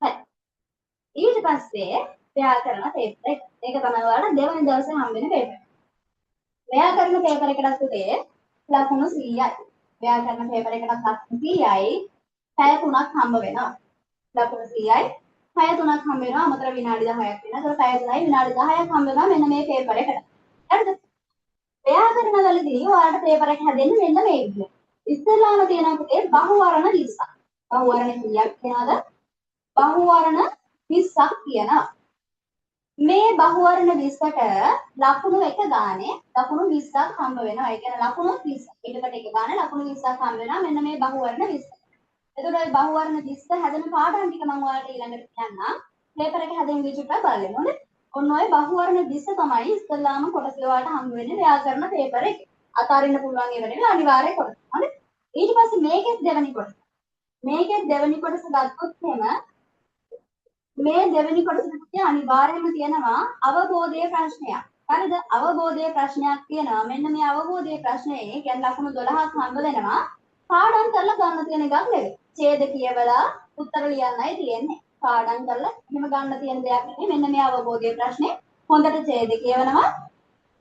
හරි. ඊට පස්සේ ව්‍යාකරණ පේපර් එක. ඒක තමයි ඔයාලට දෙවෙනි දවසේ හම්බ වෙන පේපර්. ව්‍යාකරණ පේපර් එකකට පුතේ ලකුණු 100යි. ව්‍යාකරණ පේපර් එකකට ලකුණු 100යි. පැය 3ක් හම්බ වෙනවා. ලකුණු 100යි. පැය 3ක් හම්බ වෙනවා. අමතර විනාඩි 10ක් වෙනවා. ඒක පැය 3යි විනාඩි 10ක් හම්බ වෙනවා මෙන්න මේ පේපර් එකට. හරිද? ව්‍යාකරණ වලදී ඔයාලට පේපර් එක හැදෙන්නේ මෙන්න මේ විදිහට. ඉස්සෙල්ලාම තියෙනවා පුතේ බහුවර්ණ 20ක්. බහුවර්ණ කීයක් කියනවාද? බහුවර්ණ 20ක් කියනවා. මේ බහුවර්ණ 20ට ලකුණු එක ගානේ ලකුණු 20ක් හම්බ වෙනවා. ඒ කියන්නේ ලකුණු 20. එකකට එක ගානේ ලකුණු 20ක් හම්බ වෙනවා. මෙන්න මේ බහුවර්ණ 20. එතකොට මේ බහුවර්ණ 20 හැදෙන පාඩම් ටික මම ඔයාලට ඊළඟට කියන්නම්. පේපර් එක හැදෙන විදිහට බලන්න ඕනේ. ඔන්න ඔය බහුවර්ණ 20 තමයි ඉස්සෙල්ලාම කොටසේ ඔයාලට හම්බ වෙන්නේ ව්‍යාකරණ පේපර් එකේ. අතාරින්න පුළුවන් ඒවා නෙවෙයි අනිවාර්ය කොටස. හරි? ඊට පස්සේ මේකෙත් දෙවෙනි කොටස. මේකෙත් දෙවෙනි කොටස ගත්තොත් එහෙම මේ දෙවෙනි කොටසේ අනිවාර්යයෙන්ම තියෙනවා අවබෝධයේ ප්‍රශ්නයක්. හරිද? අවබෝධයේ ප්‍රශ්නයක් තියෙනවා. මෙන්න මේ අවබෝධයේ ප්‍රශ්නේ කියන්නේ ලකුණු 12ක් හම්බ වෙනවා. පාඩම් කරලා ගන්න තියෙන එකක් නෙවෙයි. ඡේද කියවලා උත්තර ලියන්නයි තියෙන්නේ. පාඩම් කරලා එහෙම ගන්න තියෙන දෙයක් නෙවෙයි. මෙන්න මේ අවබෝධයේ ප්‍රශ්නේ හොඳට ඡේද කියවනවා.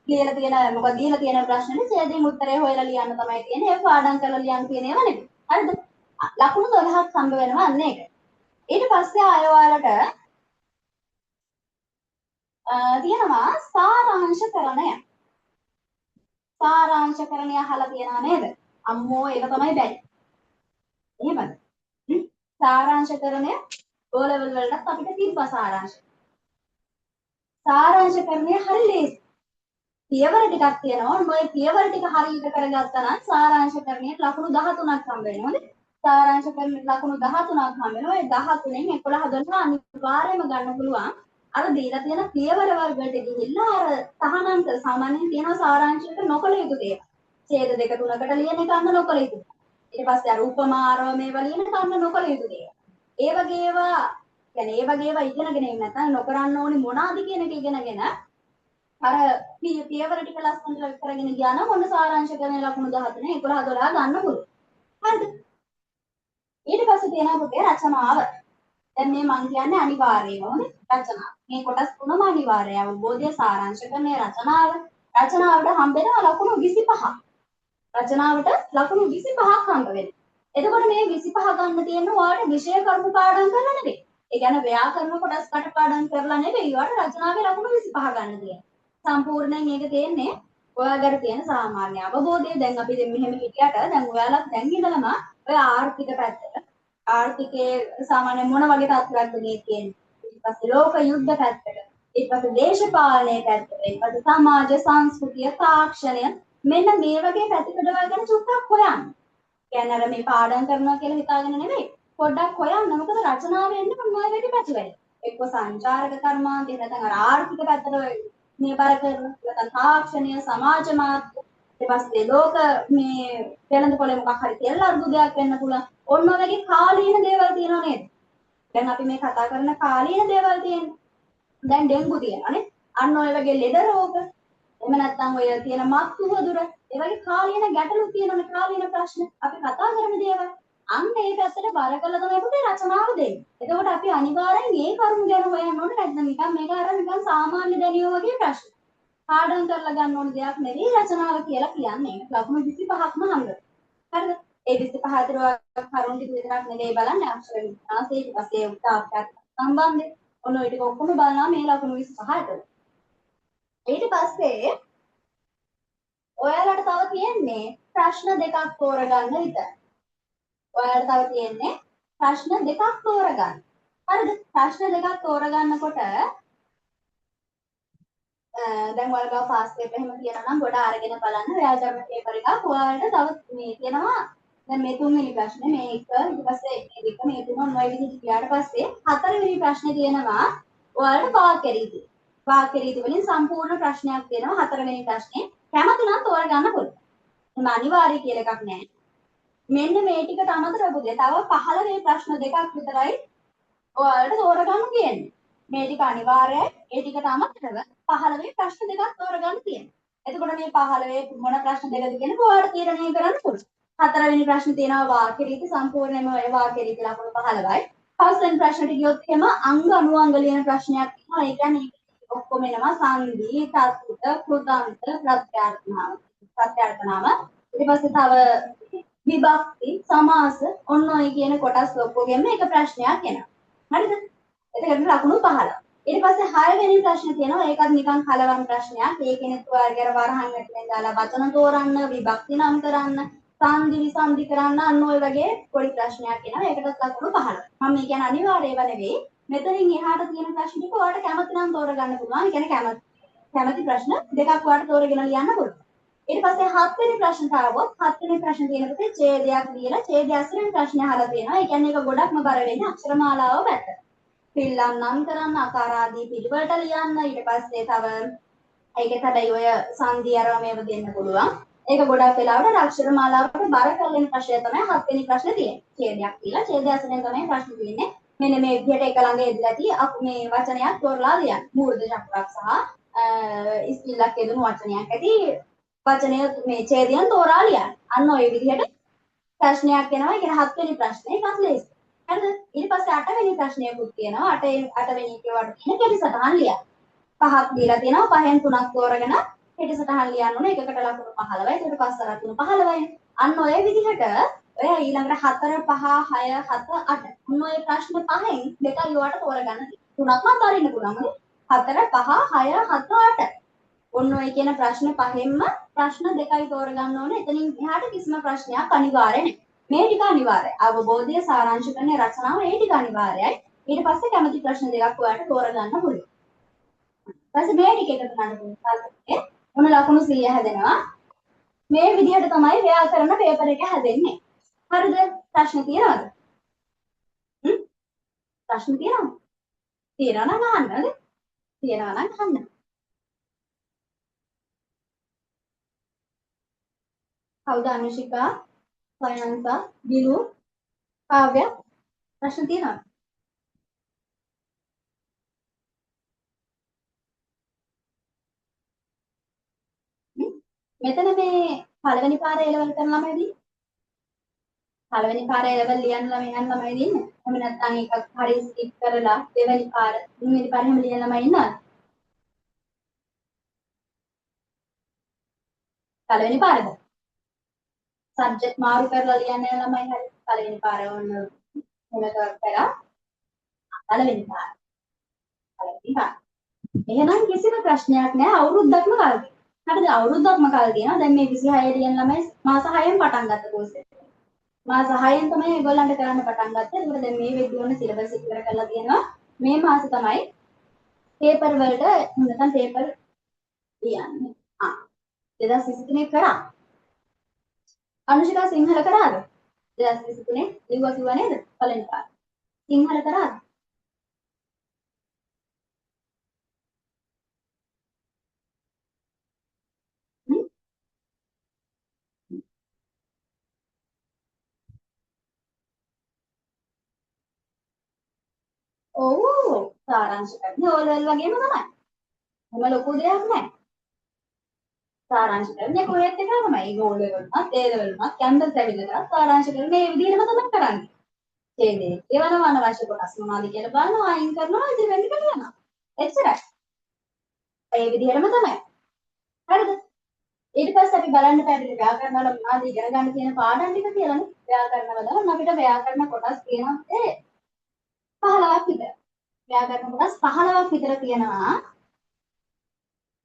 ලියලා තියෙන මොකද දීලා තියෙන ප්‍රශ්නේ ඡේදයෙන් උත්තරේ හොයලා ලියන්න තමයි තියෙන්නේ. ඒක පාඩම් කරලා ලියන්න තියෙන ඒවා නෙවෙයි. හරිද? ලකුණු 12ක් හම්බ වෙනවා අන්න ඒක. ඊට පස්සේ ආය ඔයාලට තියෙනවා සාරාංශකරණය. සාරාංශකරණය අහලා තියෙනවා නේද? අම්මෝ ඒක තමයි බැරි. එහෙමද? සාරාංශකරණය O level වලට අපිට තිබ්බා සාරාංශ. සාරාංශකරණය හරි ලේසි. පියවර ටිකක් තියෙනවා. ඔය පියවර ටික හරියට කරගත්තා නම් සාරාංශකරණයට ලකුණු 13ක් හම්බ වෙනවා. සාරාංශකරණයට ලකුණු 13ක් හම්බ වෙනවා. ඒ 13න් 11 12 අනිවාර්යයෙන්ම ගන්න පුළුවන්. අර දීලා තියෙන පියවර වර්ගයට ගිහිල්ලා අර තහනම් කර සාමාන්‍යයෙන් තියෙනවා සාරාංශයක නොකල යුතු දේවල්. ඡේද දෙක තුනකට ලියන එක අන්න නොකල යුතු. ඊට පස්සේ අර උපමා ආරව මේවා ලියන එක අන්න නොකල යුතු දේවල්. ඒ වගේ ඒවා කියන්නේ ඒ වගේ ඒවා ඉගෙනගෙන ඉන්න නැත්නම් නොකරන්න ඕනේ මොනවාද කියන එක ඉගෙනගෙන අර පියවර ටික ලස්සනට කරගෙන ගියා නම් ඔන්න සාරාංශ කරන ලකුණු 13 11 12 ගන්න පුළුවන්. හරිද? ඊට පස්සේ තියෙනවා පුතේ රචනාව. දැන් මේ මං කියන්නේ අනිවාර්යම ඕනේ රචනාව. මේ කොටස් තුනම අනිවාර්යයි. අවබෝධය සාරාංශ කරන රචනාව. රචනාවට හම්බෙනවා ලකුණු 25ක්. රචනාවට ලකුණු 25ක් හම්බ වෙනවා. එතකොට මේ 25 ගන්න තියෙන්නේ ඔයාලට විෂය කර්ම පාඩම් කරලා නෙවෙයි. ඒ කියන්නේ ව්‍යාකරණ කොටස් කටපාඩම් කරලා නෙවෙයි. ඔයාලට රචනාවේ ලකුණු 25 ගන්න තියෙන්නේ. සම්පූර්ණයෙන් මේක තියෙන්නේ ඔයාලට තියෙන සාමාන්‍ය අවබෝධය. දැන් අපි මෙහෙම හිටියට දැන් ඔයාලත් දැන් ඉඳලම ඔය ආර්ථික පැත්තට ආර්ථිකයේ සාමාන්‍ය මොන වගේ තත්ත්වයක්ද මේ තියෙන්නේ. ඊට පස්සේ ලෝක යුද්ධ පැත්තට, ඊට පස්සේ දේශපාලනයේ පැත්තට, ඊට පස්සේ සමාජ සංස්කෘතිය තාක්ෂණය මෙන්න මේ වගේ පැතිකඩ වල ගැන චුට්ටක් හොයන්න. කියන්නේ අර මේ පාඩම් කරනවා කියලා හිතාගෙන නෙවෙයි. පොඩ්ඩක් හොයන්න. මොකද රචනාව එන්නේ මොන වගේ පැතිකඩ. එක්ක සංචාරක කර්මාන්තය නැත්නම් අර ආර්ථික පැත්තට මේ බර කරන නැත්නම් තාක්ෂණය සමාජ මාධ්‍ය ඊට පස්සේ ලෝක මේ වෙළඳ පොලේ මොකක් හරි තෙල් අර්බුදයක් වෙන්න පුළුවන්. ඔන්න ඔය වගේ කාලීන දේවල් තියෙනව නේද? දැන් අපි මේ කතා කරන කාලීන දේවල් තියෙනවා. දැන් ඩෙන්ගු තියෙනවානේ. අන්න ඔය වගේ ලෙඩ රෝග. එහෙම නැත්නම් ඔය තියෙන මත්තු වදුර. ඒ වගේ කාලීන ගැටලු තියෙනවනේ කාලීන ප්‍රශ්න. අපි කතා කරන දේවල්. අන්න ඒ පැත්තට බර කළා තමයි පුතේ රචනාව දෙන්නේ. එතකොට අපි අනිවාර්යෙන් මේ කරුණු ගැන හොයන්න ඕනේ. නැත්නම් නිකන් මේක අර නිකන් සාමාන්‍ය දැනියෝ වගේ ප්‍රශ්න. පාඩම් කරලා ගන්න ඕන දෙයක් නෙවෙයි රචනාව කියලා කියන්නේ. ලකුණු 25ක්ම හම්බ. හරිද? ඒ 25 අතර කරුණු ටික විතරක් නෙවෙයි බලන්නේ අක්ෂර වින්‍යාසය ඊට පස්සේ උත්තරයක් සම්බන්ධය. ඔන්න ඔය ටික ඔක්කොම බලනවා මේ ලකුණු 25ට. ඊට පස්සේ ඔයාලට තව තියෙන්නේ ප්‍රශ්න දෙකක් තෝරගන්න විතරයි. ඔයාලට තව තියෙන්නේ ප්‍රශ්න දෙකක් තෝරගන්න. හරිද? ප්‍රශ්න දෙකක් තෝරගන්නකොට දැන් ඔයාලා පාස් පේපර් එහෙම තියෙනවා නම් ගොඩ අරගෙන බලන්න ව්‍යාකරණ පේපර් එකක් ඔයාලට තව මේ තියෙනවා. දැන් මේ තුන්වෙනි ප්‍රශ්නේ මේ එක ඊට පස්සේ මේ දෙක මේ තුන ඔය විදිහට ගියාට පස්සේ හතරවෙනි ප්‍රශ්නේ තියෙනවා ඔයාලට වාක්‍ය රීති. වාක්‍ය රීති වලින් සම්පූර්ණ ප්‍රශ්නයක් තියෙනවා හතරවෙනි ප්‍රශ්නේ. කැමති නම් තෝරගන්න පුළුවන්. එහෙනම් අනිවාර්ය කියලා එකක් නැහැ. මෙන්න මේ ටිකට අමතරව පුතේ තව 15 වෙනි ප්‍රශ්න දෙකක් විතරයි ඔයාලට තෝරගන්න තියෙන්නේ. මේ ටික අනිවාර්යයි. ඒ ටිකට අමතරව 15 වෙනි ප්‍රශ්න දෙකක් තෝරගන්න තියෙනවා. එතකොට මේ 15 මොන ප්‍රශ්න දෙකද කියන්නේ ඔයාලට තීරණය කරන්න පුළුවන්. හතරවෙනි ප්‍රශ්නේ තියෙනවා වාක්‍ය රීති සම්පූර්ණයෙන්ම ඔය වාක්‍ය රීති ලකුණු 15යි. පස්වෙනි ප්‍රශ්නට ගියොත් එහෙම අංග අනුඅංග ලියන ප්‍රශ්නයක් තියෙනවා. ඒ කියන්නේ ඔක්කොම එනවා සංදි, තත්ත්ව, කෘතාන්ත, ප්‍රත්‍යර්ථනාම. ප්‍රත්‍යර්ථනාම. ඊට පස්සේ තව විභක්ති, සමාස ඔන්න ඔය කියන කොටස් ඔක්කොගෙම එක ප්‍රශ්නයක් එනවා. හරිද? එතකොට ලකුණු 15. ඊට පස්සේ 6 වෙනි ප්‍රශ්නේ තියෙනවා. ඒකත් නිකන් කලවම් ප්‍රශ්නයක්. ඒකෙනෙත් ඔයාලගේ අර වරහන් ඇතුලෙන් දාලා වචන තෝරන්න, විභක්ති නම් කරන්න, සංදි විසන්දි කරන්න අන්න ඔය වගේ පොඩි ප්‍රශ්නයක් එනවා. ඒකටත් ලකුණු 15. මම මේ කියන්නේ අනිවාර්යව නෙවෙයි. මෙතනින් එහාට තියෙන ප්‍රශ්න ටික ඔයාලට කැමති නම් තෝරගන්න පුළුවන්. ඒ කියන්නේ කැමති ප්‍රශ්න දෙකක් ඔයාලට තෝරගෙන ලියන්න පුළුවන්. ඊට පස්සේ 7 වෙනි ප්‍රශ්නට ආවොත් 7 වෙනි ප්‍රශ්න තියෙනකොට ඡේදයක් දීලා ඡේදය අසුරෙන් ප්‍රශ්න අහලා තියෙනවා. ඒ කියන්නේ ඒක ගොඩක්ම බර වෙන්නේ අක්ෂර මාලාව පැත්තට. පිල්ලම් නම් කරන්න ආකාර ආදී පිළිවෙලට ලියන්න. ඊට පස්සේ තව ඒකේ හැබැයි ඔය සංදි අරව මේව දෙන්න පුළුවන්. ඒක ගොඩක් වෙලාවට අක්ෂර මාලාවට බර කරගෙන ප්‍රශ්නය තමයි 7 වෙනි ප්‍රශ්නේ තියෙන්නේ. ඡේදයක් කියලා ඡේදය අසුරෙන් තමයි ප්‍රශ්න තියෙන්නේ. මෙන්න මේ විදිහට එක ළඟ එදලා තියෙ මේ වචනයක් තෝරලා ලියන්න. මූර්ධ චක්‍රයක් සහ ඉස්කිල්ලක් යෙදුණු වචනයක් ඇති වචනය මේ ඡේදයෙන් තෝරා ලියන්න. අන්න ඔය විදිහට ප්‍රශ්නයක් එනවා. ඒ කියන්නේ 7 වෙනි ප්‍රශ්නේ එකක් ලේසි. හරිද? ඊට පස්සේ 8 වෙනි ප්‍රශ්නයකුත් තියෙනවා. 8 වෙනි එකේ වට තියෙන කෙටි සටහන් ලියන්න. පහක් දීලා තියෙනවා. පහෙන් තුනක් තෝරගෙන කෙටි සටහන් ලියන්න ඕනේ. එකකට ලකුණු 15යි. ඒකට පස්ස ලකුණු 15යි. අන්න ඔය විදිහට ඔය ඊළඟට 4 5 6 7 8 අන්න ඔය ප්‍රශ්න පහෙන් දෙකයි ඔයාලට තෝරගන්න තියෙනවා. තුනක් නම් අරින්න පුළුවන්. 4 5 6 7 8 ඔන්න ඔය කියන ප්‍රශ්න පහෙන්ම ප්‍රශ්න දෙකයි තෝරගන්න ඕනේ. එතනින් එහාට කිසිම ප්‍රශ්නයක් අනිවාර්ය නැහැ. මේ ටික අනිවාර්යයි. අවබෝධය සාරාංශ කරන රචනාව ඒ ටික අනිවාර්යයි. ඊට පස්සේ කැමති ප්‍රශ්න දෙකක් ඔයාලට තෝරගන්න පුළුවන්. ඊපස්සේ මේ ටික එකතු කරන්න පුළුවන්. ඔන්න ලකුණු 100 හැදෙනවා. මේ විදිහට තමයි ව්‍යාකරණ පේපර් එක හැදෙන්නේ. හරිද? ප්‍රශ්න තියෙනවද? ප්‍රශ්න තියෙනවද? තියෙනවා නම් අහන්න. තියෙනවා නම් අහන්න. කවුද? අනුෂිකා, සයන්සා, දිලු, කාව්‍ය ප්‍රශ්න තියෙනවද? මෙතන මේ පළවෙනි පාර එලවල් කරන ළමයිදී පළවෙනි පාර එලවල් ලියන්න ළමයි ඉන්නේ. එහෙම නැත්නම් එකක් හරි ස්කිප් කරලා දෙවෙනි පාර තුන්වෙනි පාර එහෙම ලියන ළමයි ඉන්නවද? පළවෙනි පාරද? සබ්ජෙක්ට් මාරු කරලා ලියන්න යන ළමයි හරි පළවෙනි පාර ඕන මොනකක් කරා පළවෙනි පාර. එහෙනම් කිසිම ප්‍රශ්නයක් නැහැ අවුරුද්දක්ම කල් තියෙනවා. හරිද? අවුරුද්දක්ම කල් තියෙනවා. දැන් මේ 26 ලියන ළමයි මාස 6ෙන් පටන් ගත්ත කෝස් එක. මාස 6ෙන් තමයි ඒගොල්ලන්ට කරන්න පටන් ගත්තේ. ඒකට දැන් මේ වෙද්දී ඔන්න සිලබස් එක ඉවර කරලා තියෙනවා. මේ මාස තමයි පේපර් වලට නැත්නම් පේපර් ලියන්නේ. 2023 කරා. අනුෂිකා සිංහල කරාද? 2023 ලිව්වා කිව්වා නේද? පළවෙනි පාර. සිංහල කරාද? ඔව් සාරාංශ කරන්නේ ඕ ලෙවල් වගේම තමයි. මොන ලොකු දෙයක් නැහැ. සාරාංශ කරන්නේ කොහෙත් එක තමයි. ඒ ඕ ලෙවල්වත් ඒ ලෙවල්වත් කැම්පස් ඇවිල්ලා සාරාංශ කරන්නේ මේ විදිහටම තමයි කරන්නේ. ඡේදයේ ඒවනම අනවශ්‍ය කොටස් මොනවද කියලා බලනවා අයින් කරනවා ඉතින් වෙන එක ලියනවා. එච්චරයි. ඒ විදිහටම තමයි. හරිද? ඊට පස්සේ අපි බලන්න පැහැදිලි ව්‍යාකරණ වල මොනවද ඉගෙන ගන්න තියෙන පාඩම් ටික කියලානේ. ව්‍යාකරණ වල අපිට ව්‍යාකරණ කොටස් තියෙනවා 15ක් විතර. ව්‍යාකරණ කොටස් 15ක් විතර තියෙනවා.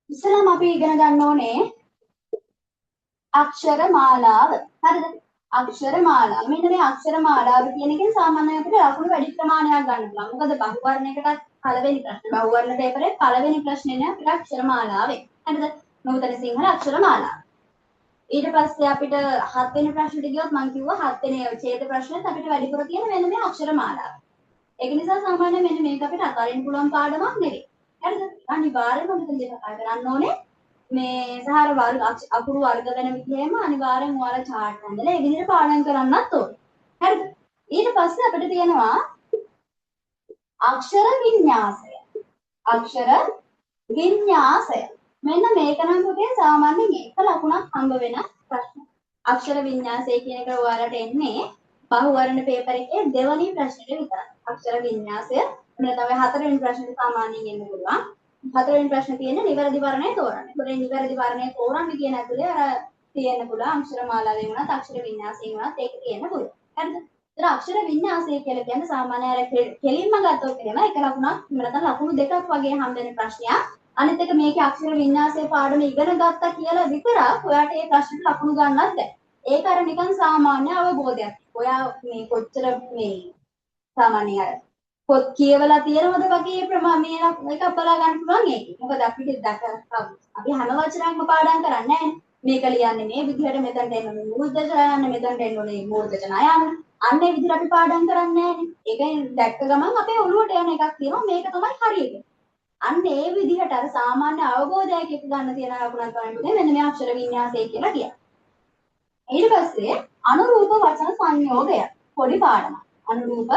ඉස්සෙල්ලාම අපි ඉගෙන ගන්න ඕනේ අක්ෂර මාලාව. හරිද? අක්ෂර මාලාව. මෙන්න මේ අක්ෂර මාලාව කියන එකෙන් සාමාන්‍යයෙන් අපිට ලකුණු වැඩි ප්‍රමාණයක් ගන්න පුළුවන්. මොකද බහුවර්ණයකටත් පළවෙනි ප්‍රශ්න. බහුවර්ණ පේපරේ පළවෙනි ප්‍රශ්නේ නේ අපිට අක්ෂර මාලාවේ. හරිද? නූතන සිංහල අක්ෂර මාලාව. ඊට පස්සේ අපිට 7 වෙනි ප්‍රශ්නෙට ගියොත් මම කිව්වා 7 වෙනි ඡේද ප්‍රශ්නෙත් අපිට වැඩිපුර තියෙන මෙන්න මේ අක්ෂර මාලාව. ඒක නිසා සාමාන්‍යයෙන් මෙන්න මේක අපිට අතාරින්න පුළුවන් පාඩමක් නෙවෙයි. හරිද? අනිවාර්යයෙන්ම මෙතන කතා කරන්න ඕනේ මේ සහාර වර්ග අකුරු වර්ග වෙන විදිහෙම අනිවාර්යෙන් ඔයාලා chart හදලා ඒ විදිහට පාඩම් කරන්නත් ඕනේ. හරිද? ඊට පස්සේ අපිට තියෙනවා අක්ෂර වින්‍යාසය. අක්ෂර වින්‍යාසය. මෙන්න මේක නම් පුතේ සාමාන්‍යයෙන් එක ලකුණක් හම්බ වෙන ප්‍රශ්න. අක්ෂර වින්‍යාසය කියන එක ඔයාලට එන්නේ බහුවර්ණ පේපර් එකේ දෙවැනි ප්‍රශ්නෙට විතරයි. අක්ෂර වින්‍යාසය මෙන්න තමයි හතරවෙනි ප්‍රශ්නෙට සාමාන්‍යයෙන් එන්න පුළුවන්. හතරවෙනි ප්‍රශ්නේ තියෙන්නේ නිවැරදි වර්ණය තෝරන්න. ඒකේ නිවැරදි වර්ණය තෝරන්න කියන ඇතුලේ අර තියෙන්න පුළුවන් අක්ෂර මාලාවෙන් වුණත් අක්ෂර වින්‍යාසයෙන් වුණත් ඒක තියෙන්න පුළුවන්. හරිද? ඒතර අක්ෂර වින්‍යාසය කියලා කියන්නේ සාමාන්‍ය අර කෙලින්ම ගත්තොත් එහෙම එක ලකුණක් නැත්නම් ලකුණු දෙකක් වගේ හම්බෙන ප්‍රශ්නයක්. අනිත් එක මේකේ අක්ෂර වින්‍යාසයේ පාඩම ඉගෙන ගත්තා කියලා විතරක් ඔයාට ඒ ප්‍රශ්නෙට ලකුණු ගන්නත් බැහැ. ඒක අර නිකන් සාමාන්‍ය අවබෝධයක්. ඔයා මේ කොච්චර මේ සාමාන්‍යයෙන් අර පොත් කියවලා තියෙනවද වගේ ප්‍රමාණයක් එක බලා ගන්න පුළුවන් ඒක. මොකද අපිට අපි හැම වචනයක්ම පාඩම් කරන්නේ නැහැ. මේක ලියන්නේ මේ විදිහට මෙතනට එන්න මේ මූර්ධජ යන්න මෙතනට එන්න ඕනේ මූර්ධජ යන්න. අන්න ඒ විදිහට අපි පාඩම් කරන්නේ නැහැ. ඒකෙන් දැක්ක ගමන් අපේ ඔළුවට යන එකක් තියෙනවා මේක තමයි හරියට. අන්න ඒ විදිහට අර සාමාන්‍ය අවබෝධයක් එක්ක ගන්න තියෙන ලකුණක් තමයි මෙන්න මේ අක්ෂර වින්‍යාසය කියලා කියන්නේ. ඊට පස්සේ අනුරූප වචන සංයෝගය පොඩි පාඩමක්. අනුරූප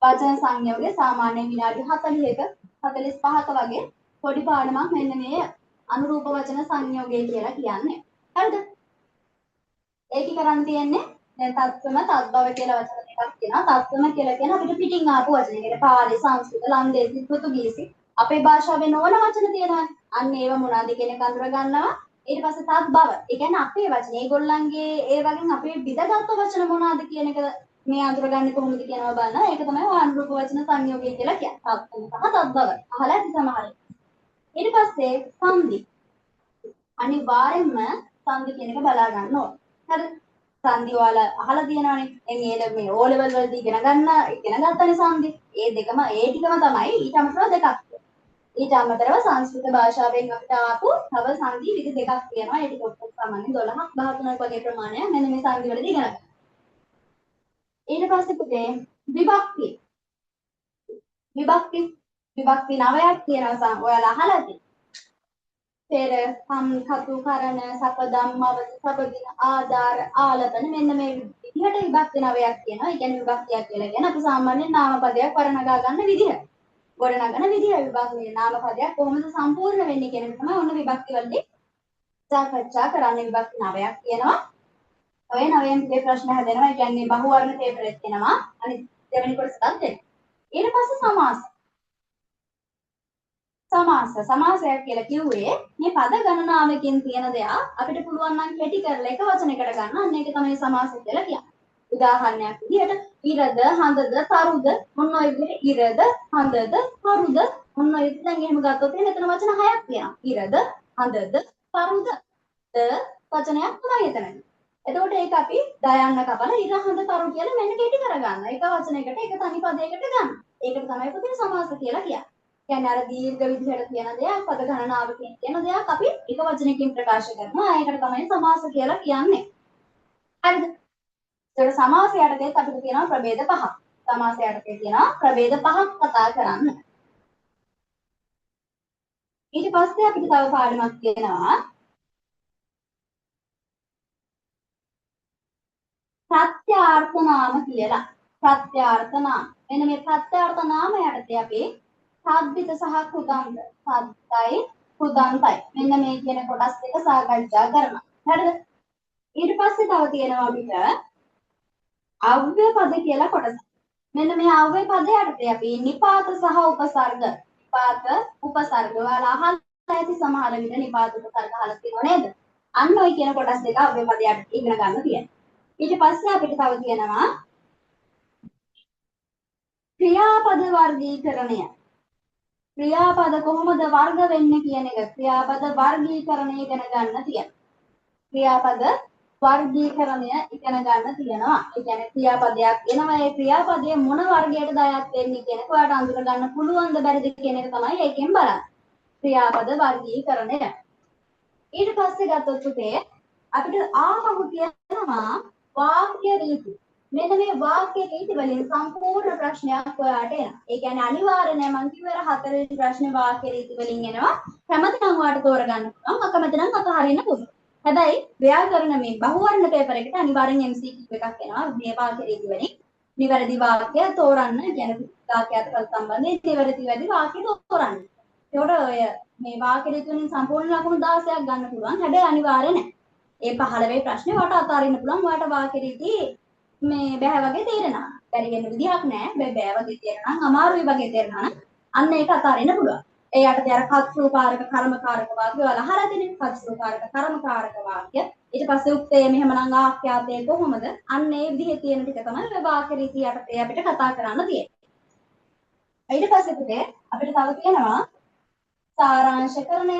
වචන සංයෝගය සාමාන්‍යයෙන් විනාඩි 40ක 45ක වගේ පොඩි පාඩමක් මෙන්න මේ අනුරූප වචන සංයෝගය කියලා කියන්නේ. හරිද? ඒක කරන් තියෙන්නේ දැන් තත්ත්වම තත්බව කියලා වචන දෙකක් තියෙනවා. තත්ත්වම කියලා කියන අපිට පිටින් ආපු වචන. ඒකට පාලි, සංස්කෘත, ලන්දේසි, පෘතුගීසි අපේ භාෂාවේ නොවන වචන තියෙනවා. අන්න ඒව මොනවද කියන එක අඳුර ගන්නවා. ඊට පස්සේ තත්බව. ඒ කියන්නේ අපේ වචන. ඒගොල්ලන්ගේ ඒ වගේ අපේ විදගත් වචන මොනවද කියන එක මේ අඳුරගන්නේ කොහොමද කියනවා බලන්න. ඒක තමයි අනුරූප වචන සංයෝගය කියලා කියන්නේ. තත්ත්වම සහ තත්බව. අහලා ඇති සමහරවිට. ඊට පස්සේ සංදි. අනිවාර්යෙන්ම සංදි කියන එක බලා ගන්න ඕනේ. හරිද? සංදි වල අහලා තියෙනවනේ. එන්නේ මේ O level වලදී ඉගෙන ගන්නනේ සංදි. ඒ දෙකම ඒ ටිකම තමයි ඊට අමතරව දෙකක්. ඊට අමතරව සංස්කෘත භාෂාවෙන් අපිට ආපු තව සංදි විදි දෙකක් තියෙනවා. ඒ ටික ඔක්කොම සාමාන්‍යයෙන් 12ක් 13ක් වගේ ප්‍රමාණයක් මෙන්න මේ සංදි වලදී ඉගෙන ගන්න. ඊට පස්සේ පුතේ විභක්ති. විභක්ති 9ක් තියෙනවා ඔයාලා අහලා තියෙනවා. පෙර, සම්, කතු, කරණ, සපදම්, මවද, සබදින, ආධාර, ආලපන මෙන්න මේ විදිහට විභක්ති 9ක් තියෙනවා. ඒ කියන්නේ විභක්තියක් කියලා කියන්නේ අපි සාමාන්‍යයෙන් නාමපදයක් වර්ණගා ගන්න විදිහ. ගොඩනගන විදිහ විභක්තියේ නාමපදයක් කොහොමද සම්පූර්ණ වෙන්නේ කියන එක තමයි ඔන්න විභක්ති වලදී සාකච්ඡා කරන්නේ. විභක්ති 9ක් තියෙනවා. ඔය 9න් මේ ප්‍රශ්න හදනවා. ඒ කියන්නේ බහුවර්ණ පේපර් එකක් තියෙනවා. අනිත් දෙවෙනි කොටසත් දෙන්න. ඊට පස්සේ සමාස. සමාසයක් කියලා කිව්වේ මේ පද ගණනාවකින් තියෙන දෙයක් අපිට පුළුවන් නම් කෙටි කරලා එක වචනයකට ගන්න. අන්න ඒක තමයි සමාස කියලා කියන්නේ. උදාහරණයක් විදිහට ඉරද, හඳද, තරුද මොන ඔය විදිහට ඉරද, හඳද, තරුද මොන ඔය විදිහට දැන් එහෙම ගත්තොත් එතන වචන 6ක් තියෙනවා. ඉරද, හඳද, තරුද වචනයක් තමයි එතනදී. එතකොට ඒක අපි දයන්න කපලා ඉර, හඳ, තරු කියලා මෙන්න කෙටි කරගන්න. එක වචනයකට එක තනි පදයකට ගන්න. ඒකට තමයි පුතේ සමාස කියලා කියන්නේ. කියන්නේ අර දීර්ඝ විදිහට කියන දෙයක් පද ගණනාවකින් කියන දෙයක් අපි එක වචනයකින් ප්‍රකාශ කරනවා. ඒකට තමයි සමාස කියලා කියන්නේ. හරිද? ඒකට සමාස යටතේ අපිට තියෙනවා ප්‍රභේද පහක්. සමාස යටතේ තියෙනවා ප්‍රභේද පහක් කතා කරන්න. ඊට පස්සේ අපිට තව පාඩමක් තියෙනවා ප්‍රත්‍යාර්ථ නාම කියලා. ප්‍රත්‍යාර්ථ නාම. මෙන්න මේ ප්‍රත්‍යාර්ථ නාම යටතේ අපි සාද්දිත සහ කෘදන්ත. සාද්දයි කෘදන්තයි. මෙන්න මේ කියන කොටස් දෙක සාකච්ඡා කරනවා. හරිද? ඊට පස්සේ තව තියෙනවා අපිට අව්‍ය පද කියලා කොටස. මෙන්න මේ අව්‍ය පද යටතේ අපි නිපාත සහ උපසර්ග. නිපාත උපසර්ග වල අහලා ඇති සමහර විට නිපාත උපසර්ග අහලා තියෙනව නේද? අන්න ඔය කියන කොටස් දෙක අව්‍ය පද යටතේ ඉගෙන ගන්න තියෙනවා. ඊට පස්සේ අපිට තව තියෙනවා ක්‍රියාපද වර්ගීකරණය. ක්‍රියාපද කොහොමද වර්ග වෙන්නේ කියන එක ක්‍රියාපද වර්ගීකරණය ඉගෙන ගන්න තියෙනවා. ක්‍රියාපද වර්ගීකරණය ඉගෙන ගන්න තියෙනවා. ඒ කියන්නේ ක්‍රියාපදයක් එනවා ඒ ක්‍රියාපදයේ මොන වර්ගයටද අයත් වෙන්නේ කියන එක ඔයාලට අඳුර ගන්න පුළුවන්ද බැරිද කියන එක තමයි ඒකෙන් බලන්නේ. ක්‍රියාපද වර්ගීකරණය. ඊට පස්සේ ගත්තොත් පුතේ අපිට ආපහු තියෙනවා වාක්‍ය රීති. මෙන්න මේ වාක්‍ය රීති වලින් සම්පූර්ණ ප්‍රශ්නයක් ඔයාලට එනවා. ඒ කියන්නේ අනිවාර්ය නෑ මං කිව්වර හතරවෙනි ප්‍රශ්නේ වාක්‍ය රීති වලින් එනවා. කැමති නම් ඔයාලට තෝරගන්න පුළුවන්. අකමැති නම් අතහරින්න පුළුවන්. හැබැයි ව්‍යාකරණ මේ බහුවර්ණ පේපර් එකට අනිවාර්යෙන් MCQ එකක් එනවා. මේ වාක්‍ය රීති වලින් නිවැරදි වාක්‍ය තෝරන්න. කියන්නේ වාක්‍යයට සම්බන්ධයෙන් නිවැරදි වාක්‍ය තෝරන්න. ඒකට ඔය මේ වාක්‍ය රීති වලින් සම්පූර්ණ ලකුණු 16ක් ගන්න පුළුවන්. හැබැයි අනිවාර්ය නෑ. ඒ 15 ප්‍රශ්නේ වට අතාරින්න පුළුවන්. ඔයාලට වාක්‍ය රීති මේ බෑ වගේ තේරෙනවා. බැරි වෙන විදිහක් නෑ. බෑ වගේ තේරෙනවා නම් අමාරුයි වගේ තේරෙනවා නම් අන්න ඒක අතාරින්න පුළුවන්. ඒ යටතේ අර කර්තෘකාරක කර්මකාරක වාක්‍ය වල අහලා තියෙන කර්තෘකාරක කර්මකාරක වාක්‍ය ඊට පස්සේ උක්තේ මෙහෙමනම් ආඛ්‍යාතේ කොහොමද? අන්න ඒ විදිහේ තියෙන ටික තමයි මේ වාක්‍ය රීතිය යටතේ අපිට කතා කරන්න තියෙන්නේ. ඊට පස්සේ පුතේ අපිට තව තියෙනවා සාරාංශකරණය.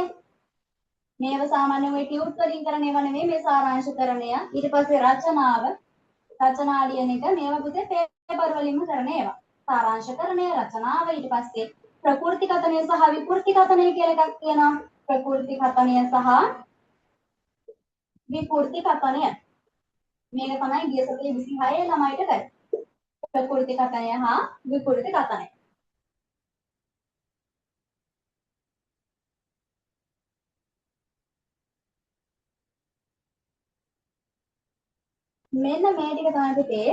මේව සාමාන්‍යයෙන් ඔය ටියුට් වලින් කරන ඒවා නෙමෙයි මේ සාරාංශකරණය. ඊට පස්සේ රචනා ලියන එක මේවා පුතේ පේපර් වලින්ම කරන ඒවා. සාරාංශකරණය, රචනාව, ඊට පස්සේ ප්‍රකෘති කතනය සහ විකෘති කතනය කියලා එකක් තියෙනවා. ප්‍රකෘති කතනය සහ විකෘති කතනය. මේක තමයි ගිය සතියේ 26 ළමයිට කරේ. ප්‍රකෘති කතනය හා විකෘති කතනය. මෙන්න මේ ටික තමයි පුතේ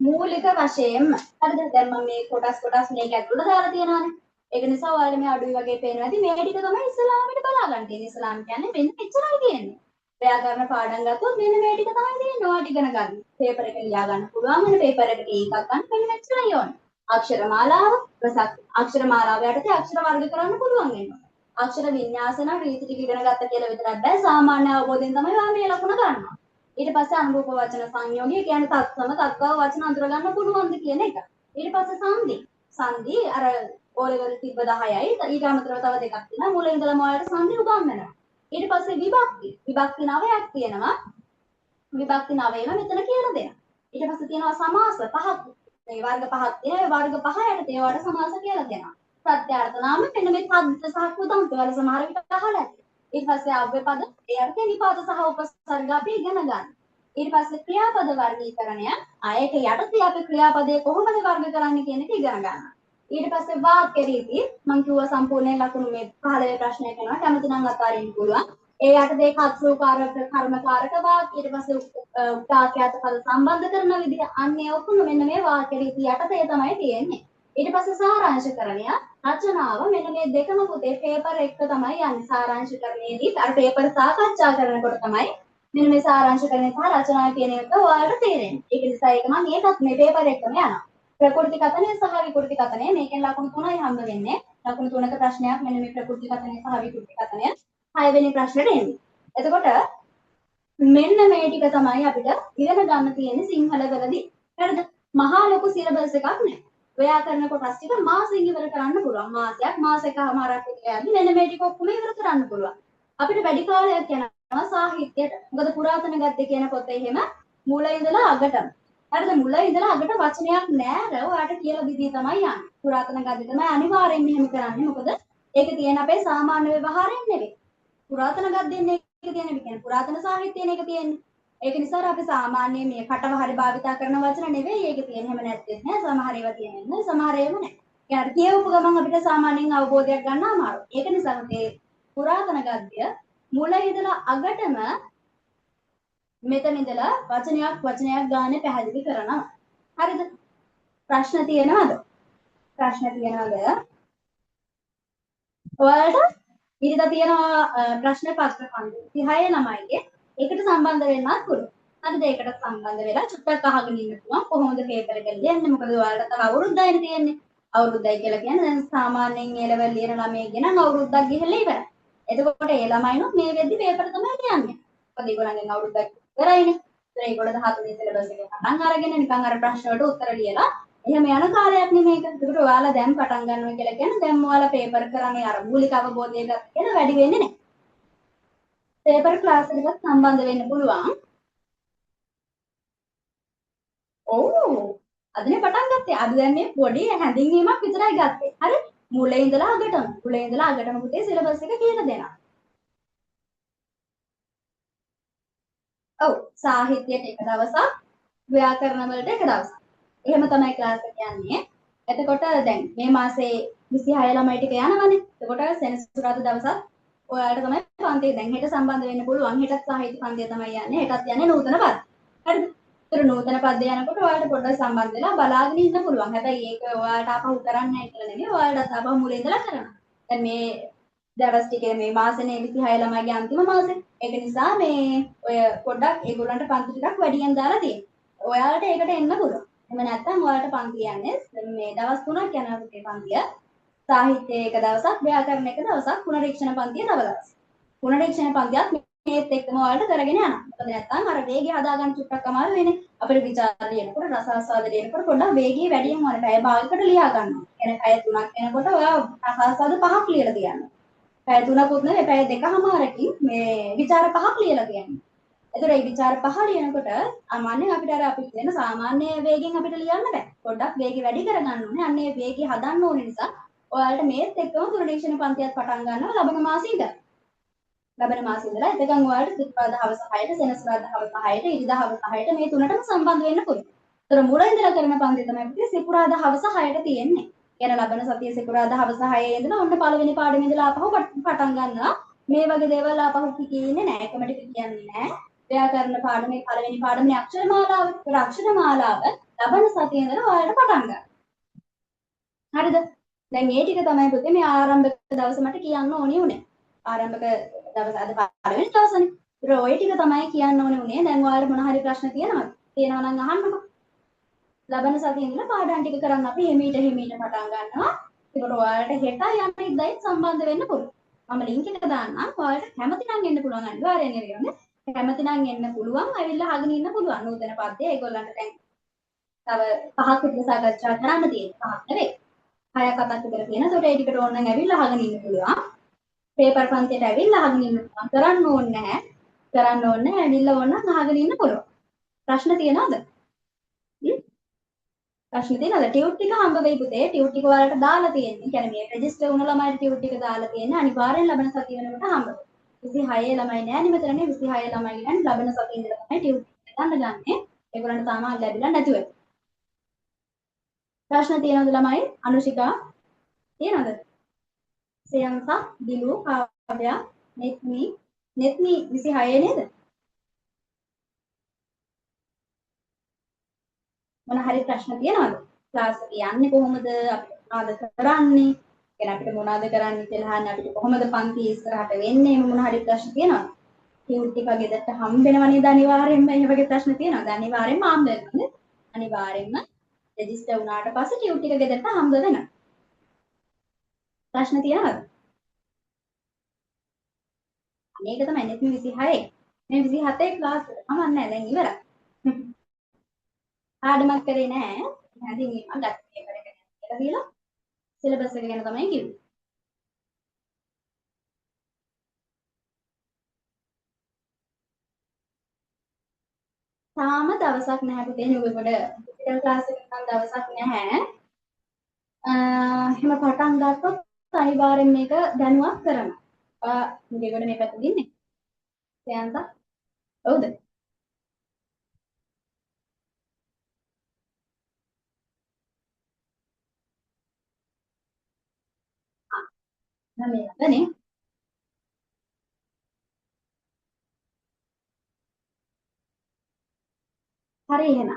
මූලික වශයෙන්ම. හරිද? දැන් මම මේ කොටස් මේක ඇතුළට දාලා තියෙනවානේ. ඒක නිසා ඔයාලා මේ අඩුයි වගේ පේනවා ඇති. මේ ටික තමයි ඉස්ලාමෙට බලා ගන්න තියෙන්නේ. ඉස්ලාම් කියන්නේ මෙන්න මෙච්චරයි තියෙන්නේ. ව්‍යාකරණ පාඩම් ගත්තොත් මෙන්න මේ ටික තමයි තියෙන්නේ. ඔයාලා ඉගෙන ගන්න. පේපර් එක ලියා ගන්න පුළුවන්. මෙන්න පේපර් එකට ඒකක් ගන්න මෙන්න මෙච්චරයි ඕනේ. අක්ෂර මාලාව, අක්ෂර මාලාව යටතේ අක්ෂර වර්ග කරන්න පුළුවන් වෙනවා. අක්ෂර වින්‍යාස නම් රීති ටික ඉගෙන ගත්ත කියලා විතරක් බෑ. සාමාන්‍ය අවබෝධයෙන් තමයි ඔයා මේ ලකුණ ගන්නවා. ඊට පස්සේ අනුරූප වචන සංයෝගය කියන්නේ තත්සම තත්ත්ව වචන අඳුර ගන්න පුළුවන්ද කියන එක. ඊට පස්සේ සංදි අර ඕලෙවල් තිබ්බ 10යි ඊට අමතරව තව දෙකක් තියෙනවා. මුලින් ඉඳලම ඔයාලට සංදි උගන්වනවා. ඊට පස්සේ විභක්ති 9ක් තියෙනවා. විභක්ති 9ම මෙතන කියලා දෙනවා. ඊට පස්සේ තියෙනවා සමාස පහක්. මේ වර්ග පහක් තියෙනවා. වර්ග පහ යටතේ ඒවට සමාස කියලා දෙනවා. ප්‍රත්‍යර්ථ නාම මෙන්න මේ පද සහ කුදන්ත වල සමහර විට අහලා ඇති. ඊට පස්සේ අව්‍ය පද ඒ අර්ථේ නිපාත සහ උපසර්ග අපි ඉගෙන ගන්න. ඊට පස්සේ ක්‍රියාපද වර්ගීකරණය ආයක යටතේ අපි ක්‍රියාපදයේ කොහොමද වර්ග කරන්නේ කියන එක ඉගෙන ගන්නවා. ඊට පස්සේ වාක්‍ය රීති මම කිව්වා සම්පූර්ණ ලකුණු මේ 15 ප්‍රශ්නය කරනවා. කැමති නම් අතාරින්න පුළුවන්. ඒ යටතේ කර්තෘකාරක කර්මකාරක වාක්‍ය ඊට පස්සේ උක්තාක්‍යාත පද සම්බන්ධ කරන විදිහ අන්නේ ඔක්කොම මෙන්න මේ වාක්‍ය රීති යටතේ තමයි තියෙන්නේ. ඊට පස්සේ සාරාංශකරණය රචනාව මෙන්න මේ දෙකම පුතේ පේපර් එක තමයි යන්නේ. සාරාංශකරණයේදී අර පේපර් සාකච්ඡා කරනකොට තමයි මෙන්න මේ සාරාංශකරණය සහ රචනාව කියන එක ඔයාලට තේරෙන්නේ. ඒක නිසා ඒක මම ඒකත් මේ පේපර් එකම යනවා. ප්‍රකෘති කතනය සහ විකෘති කතනය මේකෙන් ලකුණු 3යි හම්බ වෙන්නේ. ලකුණු 3ක ප්‍රශ්නයක් මෙන්න මේ ප්‍රකෘති කතනය සහ විකෘති කතනය 6 වෙනි ප්‍රශ්නෙට එන්නේ. එතකොට මෙන්න මේ ටික තමයි අපිට ඉගෙන ගන්න තියෙන්නේ සිංහල වලදී. හරිද? මහා ලොකු සිලබස් එකක් නෑ. ව්‍යාකරණ කොටස් ටික මාසෙකින් ඉවර කරන්න පුළුවන්. මාස එකමාරක් විතර යද්දි මෙන්න මේ ටික ඔක්කොම ඉවර කරන්න පුළුවන්. අපිට වැඩි කාලයක් යනවා සාහිත්‍යයට. මොකද පුරාතන ගද්‍ය කියන පොතේ එහෙම මුල ඉඳලා අගටම. හරිද? මුල ඉඳලා අගට වචනයක් නෑ. ඔයාලට කියලා දීදී තමයි යන්නේ. පුරාතන ගද්‍ය තමයි අනිවාර්යෙන් මෙහෙම කරන්නේ. මොකද ඒක තියෙන අපේ සාමාන්‍ය ව්‍යවහාරයෙන් නෙවෙයි. පුරාතන ගද්‍යෙන් ඒක තියෙන්නේ. කියන්නේ පුරාතන සාහිත්‍යයෙන් ඒක තියෙන්නේ. ඒක නිසා අපි සාමාන්‍යයෙන් මේ කටව හරි භාවිතා කරන වචන නෙවෙයි ඒක තියෙන්නේ. එහෙම නැත්නම් නෑ. සමහර ඒවා තියෙන්නේ නෑ. සමහර ඒවා නෑ. ඒ අර කියවපු ගමන් අපිට සාමාන්‍යයෙන් අවබෝධයක් ගන්න අමාරුයි. ඒක නිසා මේ පුරාතන ගද්‍ය මුල ඉඳලා අගටම මෙතන ඉඳලා වචනයක් ගානේ පැහැදිලි කරනවා. හරිද? ප්‍රශ්න තියෙනවද? ඔයාලට ඉරිදා තියෙනවා ප්‍රශ්න පත්‍ර කන්ද 36 ළමයිගේ ඒකට සම්බන්ධ වෙන්නත් පුළුවන්. හරිද? ඒකට සම්බන්ධ වෙලා චුට්ටක් අහගෙන ඉන්න පුළුවන් කොහොමද පේපර් එක ලියන්නේ? මොකද ඔයාලට තව අවුරුද්දයි තියෙන්නේ. අවුරුද්දයි කියලා කියන්නේ දැන් සාමාන්‍යයෙන් ඒ ලෙවල් ලියන ළමයිගේ නම් අවුරුද්දක් ගිහලා ඉවරයි. එතකොට ඒ ළමයිනුත් මේ වෙද්දි පේපර් තමයි ලියන්නේ. මොකද ඒගොල්ලන්ගෙන් අවුරුද්දක් ඉවරයිනේ. ඒතර ඒගොල්ලෝ 13 වෙනි සිලබස් එකේ පටන් අරගෙන නිකන් අර ප්‍රශ්න වලට උත්තර ලියලා එහෙම යන කාලයක් නෙමේක. ඒකට ඔයාලා දැන් පටන් ගන්නවා කියලා කියන්නේ දැන් ඔයාලා පේපර් කරන්නේ අර මූලික අවබෝධය ගන්න කියලා වැඩි වෙන්නේ නැහැ. පේපර් ක්ලාස් එකකට සම්බන්ධ වෙන්න පුළුවන්. ඔව්. අදනේ පටන් ගත්තේ. අද දැන් මේ පොඩි හැඳින්වීමක් විතරයි ගත්තේ. හරි? මුලින් ඉඳලා අගටම පුතේ සිලබස් එක කියලා දෙනවා. ඔව්. සාහිත්‍යයට එක දවසක්, ව්‍යාකරණ වලට එක දවසක්. එහෙම තමයි ක්ලාස් එක යන්නේ. එතකොට දැන් මේ මාසේ 26 ළමයි ටික යනවනේ. එතකොට සෙනසුරාදා දවසත් ඔයාලට තමයි පන්තිය දැන් හෙට සම්බන්ධ වෙන්න පුළුවන්. හෙටත් සාහිත්‍ය පන්තිය තමයි යන්නේ. හෙටත් යන්නේ නූතන පද. හරිද? ඒතර නූතන පද යනකොට ඔයාලට පොඩ්ඩක් සම්බන්ධ වෙලා බලාගෙන ඉන්න පුළුවන්. හැබැයි ඒක ඔයාලට ආපහු කරන්නේ නැහැ කියලා නෙමෙයි. ඔයාලට ආපහු මුලින් ඉඳලා කරනවා. දැන් මේ දවස් ටිකේ මේ මාසෙනේ 26 ළමයිගේ අන්තිම මාසෙ. ඒක නිසා මේ ඔය පොඩ්ඩක් ඒගොල්ලන්ට පන්ති ටිකක් වැඩියෙන් දාලා තියෙනවා. ඔයාලට ඒකට එන්න පුළුවන්. එහෙම නැත්නම් ඔයාලට පන්ති යන්නේ මේ දවස් 3ක් යනවා පුතේ පන්තිය. සාහිත්‍ය එක දවසක්, ව්‍යාකරණ එක දවසක්, පුනරීක්ෂණ පන්තිය තව දවසක්. පුනරීක්ෂණ පන්තියත් මේත් එක්කම ඔයාලට කරගෙන යනවා. මොකද නැත්නම් අර වේගය හදාගන්න චුට්ටක් අමාරු වෙන්නේ. අපිට විචාර ලියනකොට රස ආස්වාද ලියනකොට පොඩ්ඩක් වේගය වැඩියෙන් වුණා. පැය භාගයකට ලියා ගන්නවා. එන පැය 3ක් එනකොට ඔයා රස ආස්වාද 5ක් ලියලා තියන්න. පැය 3කුත් නෙවෙයි පැය 2කමාරකින් මේ විචාර 5ක් ලියලා තියෙනවා. එතකොට මේ විචාර 5 ලියනකොට සාමාන්‍යයෙන් අපිට අර අපි කියන සාමාන්‍ය වේගෙන් අපිට ලියන්න බෑ. පොඩ්ඩක් වේගය වැඩි කරගන්න ඕනේ. අන්න ඒ වේගය හදන්න ඕනේ නිසා ඔයාලට මේත් එක්කම දුරනිරීක්ෂණ පන්තියක් පටන් ගන්නවා ලබන මාසේ ඉඳලා. ලබන මාසේ ඉඳලා එතකන් ඔයාලට සිකුරාදා හවස 6ට සෙනසුරාදා හවස 6ට ඉරිදා හවස 6ට මේ තුනටම සම්බන්ධ වෙන්න පුළුවන්. ඒතර මුල ඉඳලා කරන පන්ති තමයි අපිට සිකුරාදා හවස 6ට තියෙන්නේ. කියන ලබන සතියේ සිකුරාදා හවස 6 ඉඳලා ඔන්න පළවෙනි පාඩමේ ඉඳලා ආපහු පටන් ගන්නවා. මේ වගේ දේවල් ආපහු කියන්නේ නැහැ. එකම ටික කියන්නේ නැහැ. ව්‍යාකරණ පාඩමේ පළවෙනි පාඩමේ අක්ෂරමාලාව. ඒතර අක්ෂරමාලාව ලබන සතියේ ඉඳලා ඔයාලට පටන් ගන්න. හරිද? දැන් මේ ටික තමයි පුතේ මේ ආරම්භක දවස මට කියන්න ඕනේ උනේ. ආරම්භක දවස අද පළවෙනි දවසනේ. ඒතර ওই ටික තමයි කියන්න ඕනේ උනේ. දැන් ඔයාලට මොන හරි ප්‍රශ්න තියෙනවද? තියෙනවා නම් අහන්නකෝ. ලබන සතියේ ඉඳලා පාඩම් ටික කරන් අපි හිමීට පටන් ගන්නවා. ඒකට ඔයාලට හෙට යන්න ඉදයි සම්බන්ධ වෙන්න පුළුවන්. මම ලින්ක් එක දාන්නම්. ඔයාලට කැමති නම් එන්න පුළුවන් අනිවාර්යෙන් එන්න. කැමති නම් එන්න පුළුවන්. ඇවිල්ලා අහගෙන ඉන්න පුළුවන්. නූතන පද්‍ය ඒගොල්ලන්ට දැන් තව 5ක් විතර සාකච්ඡා කරන්න තියෙනවා. 5ක් නෙවෙයි. 6ක් 7ක් විතර තියෙනවා. ඒකට ඒ ටිකට ඕන නම් ඇවිල්ලා අහගෙන ඉන්න පුළුවන්. පේපර් පන්තියට ඇවිල්ලා අහගෙන ඉන්න පුළුවන්. කරන්න ඕනේ නැහැ. කරන්න ඕනේ නැහැ. ඇවිල්ලා ඕන නම් අහගෙන ඉන්න පුළුවන්. ප්‍රශ්න තියෙනවද? ප්‍රශ්න තියෙනවද? ටියුට් ටික හම්බ වෙයි පුතේ. ටියුට් ටික ඔයාලට දාලා තියෙන්නේ. කියන්නේ මේ රෙජිස්ටර් වුණ ළමයිට ටියුට් ටික දාලා තියෙන්නේ. අනිවාර්යෙන් ලබන සතිය වෙනකොට හම්බ වෙයි. 26 ළමයි නෑ නෙමෙතනනේ 26 ළමයි ගන්න ලබන සතියේ ඉඳලා තමයි ටියුට් ටික ගන්න ගන්නේ. ඒගොල්ලන්ට තාම ලැබිලා නැතුව. ප්‍රශ්න තියෙනවද ළමයි? අනුෂිකා තියෙනවද? සයන්සා, දිලු, කාව්‍යා, නෙත්මි 26 නේද? මොන හරි ප්‍රශ්න තියෙනවද? ක්ලාස් එක යන්නේ කොහොමද? අපිට මොනවද කරන්නේ? කියන්නේ අපිට මොනවද කරන්නේ කියලා අහන්න අපිට කොහොමද පන්ති ඉස්සරහට වෙන්නේ? මොන හරි ප්‍රශ්න තියෙනවද? ටියුට් එක ගෙදරට හම්බෙනව නේද අනිවාර්යෙන්ම මේ වගේ ප්‍රශ්න තියෙනවද? අනිවාර්යෙන්ම හම්බ වෙනවා. අනිවාර්යෙන්ම රෙජිස්ටර් වුණාට පස්සේ ටියුට් එක ගෙදරට හම්බ වෙනවා. ප්‍රශ්න තියෙනවද? මේක තමයි නෙත් 26. මේ 27 ක්ලාස් එක. මම නැහැ දැන් ඉවරයි. පාඩමක් කරේ නැහැ. ඉතින් මම ගත්ත පේපර් එක කියලා දීලා සිලබස් එක ගැන තමයි කිව්වේ. තාම දවසක් නැහැ පුතේ නුඹට ඩිජිටල් ක්ලාස් එකක් නම් දවසක් නැහැ. එහෙම පටන් ගත්තොත් අනිවාර්යෙන් මේක දැනුවත් කරනවා. මේකට මේ පැත්ත දින්නේ. සයන්ත. හවුද? මේකනේ. හරි එහෙනම්.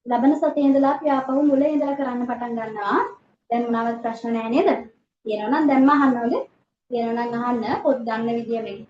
ලබන සතියේ ඉඳලා අපි ආපහු මුලින් ඉඳලා කරන්න පටන් ගන්නවා. දැන් මොනවත් ප්‍රශ්න නැහැ නේද? තියෙනවා නම් දැන්ම අහන්න ඕනේ. තියෙනවා නම් අහන්න පොත් ගන්න විදිය මේක.